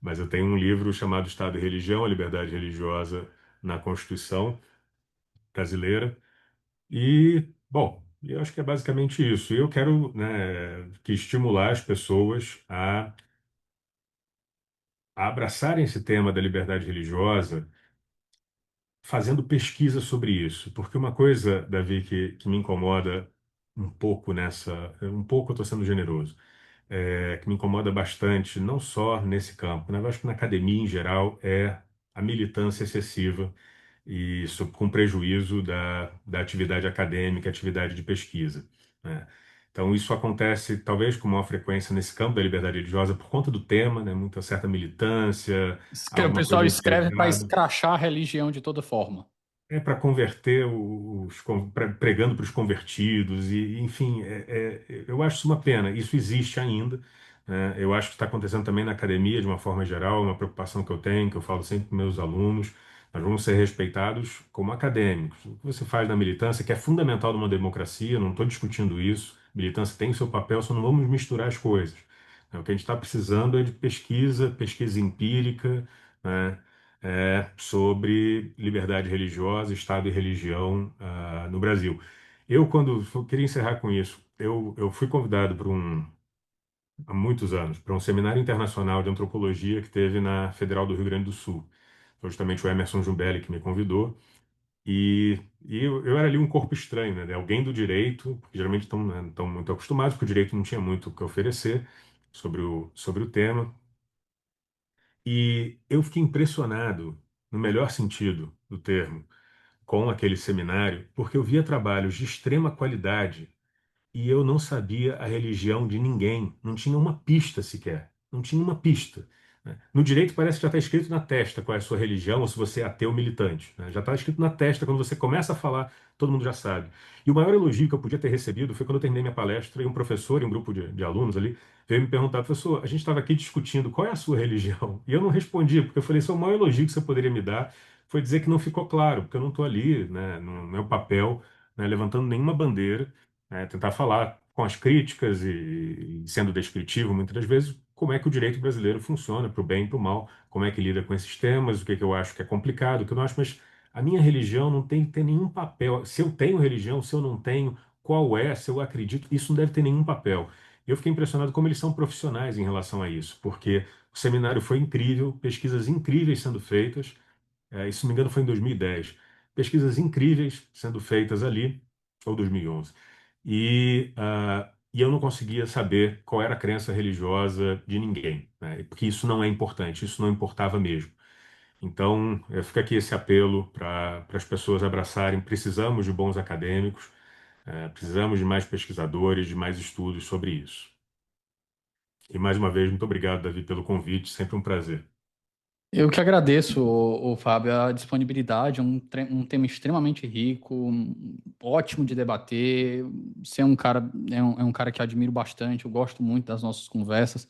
Mas eu tenho um livro chamado Estado e Religião, a Liberdade Religiosa na Constituição Brasileira. E, bom, eu acho que é basicamente isso. E eu quero, né, que estimular as pessoas a abraçarem esse tema da liberdade religiosa fazendo pesquisa sobre isso, porque uma coisa, Davi, que me incomoda um pouco um pouco eu estou sendo generoso, que me incomoda bastante, não só nesse campo, né, eu acho que na academia em geral, é a militância excessiva e isso com prejuízo da atividade acadêmica, atividade de pesquisa, né? Então, isso acontece talvez com maior frequência nesse campo da liberdade religiosa por conta do tema, né? Muita certa militância, O alguma coisa pessoal escreve para enviesada. escrachar a religião de toda forma. É para converter pregando para os convertidos e enfim, eu acho isso uma pena. Isso existe ainda, né? Eu acho que está acontecendo também na academia de uma forma geral, é uma preocupação que eu tenho, que eu falo sempre com meus alunos. Nós vamos ser respeitados como acadêmicos. O que você faz na militância, que é fundamental numa democracia, não estou discutindo isso. Militância tem o seu papel, só não vamos misturar as coisas. O que a gente está precisando é de pesquisa, pesquisa empírica, né? Sobre liberdade religiosa, Estado e religião no Brasil. Eu queria encerrar com isso, eu fui convidado há muitos anos para um seminário internacional de antropologia que teve na Federal do Rio Grande do Sul. Foi justamente o Emerson Jumbelli que me convidou. E eu era ali um corpo estranho, né? Alguém do direito, porque geralmente estão, né, estão muito acostumados, porque o direito não tinha muito o que oferecer sobre o tema. E eu fiquei impressionado, no melhor sentido do termo, com aquele seminário, porque eu via trabalhos de extrema qualidade e eu não sabia a religião de ninguém, não tinha uma pista sequer, não tinha uma pista, né? No direito parece que já está escrito na testa qual é a sua religião ou se você é ateu militante, né? Já está escrito na testa, quando você começa a falar, todo mundo já sabe. E o maior elogio que eu podia ter recebido foi quando eu terminei minha palestra e um professor e um grupo de alunos ali veio me perguntar, professor, a gente estava aqui discutindo qual é a sua religião, e eu não respondi, porque eu falei, esse é o maior elogio que você poderia me dar, foi dizer que não ficou claro, porque eu não estou ali, né, no meu papel, né, levantando nenhuma bandeira, tentar falar com as críticas e sendo descritivo muitas das vezes como é que o direito brasileiro funciona, para o bem e para o mal, como é que lida com esses temas, o que é que eu acho que é complicado, o que eu não acho, mas a minha religião não tem que ter nenhum papel. Se eu tenho religião, se eu não tenho, qual é, se eu acredito, isso não deve ter nenhum papel. Eu fiquei impressionado como eles são profissionais em relação a isso, porque o seminário foi incrível, pesquisas incríveis sendo feitas, isso, se não me engano, foi em 2010. Pesquisas incríveis sendo feitas ali, ou 2011. E eu não conseguia saber qual era a crença religiosa de ninguém, né? Porque isso não é importante, isso não importava mesmo. Então, fica aqui esse apelo para as pessoas abraçarem. Precisamos de bons acadêmicos, precisamos de mais pesquisadores, de mais estudos sobre isso. E mais uma vez, muito obrigado, Davi, pelo convite, sempre um prazer. Eu que agradeço, Fábio, a disponibilidade, um tema extremamente rico, ótimo de debater. Você é um cara que eu admiro bastante, eu gosto muito das nossas conversas.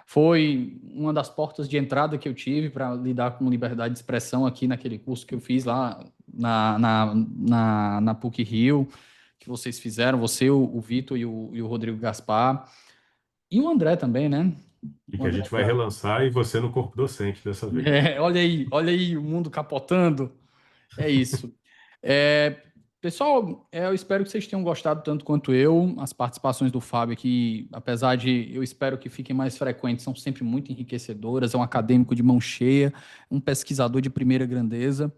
Foi uma das portas de entrada que eu tive para lidar com liberdade de expressão aqui naquele curso que eu fiz lá na PUC-Rio, que vocês fizeram, você, o Vitor e o Rodrigo Gaspar, e o André também, né? E O que a André. gente vai relançar e você no corpo docente dessa vez. Olha aí o mundo capotando. É isso. É, pessoal, eu espero que vocês tenham gostado tanto quanto eu. As participações do Fábio aqui, apesar de eu espero que fiquem mais frequentes, são sempre muito enriquecedoras. É um acadêmico de mão cheia, um pesquisador de primeira grandeza.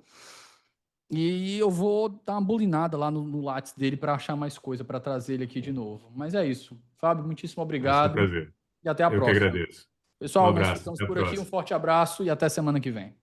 E eu vou dar uma bulinada lá no Lattes dele para achar mais coisa para trazer ele aqui de novo. Mas é isso. Fábio, muitíssimo Vai ser um obrigado prazer. e até a Eu que próxima. agradeço. Um Pessoal, nós abraço, ficamos até a por aqui. Um próxima. forte abraço e até semana que vem.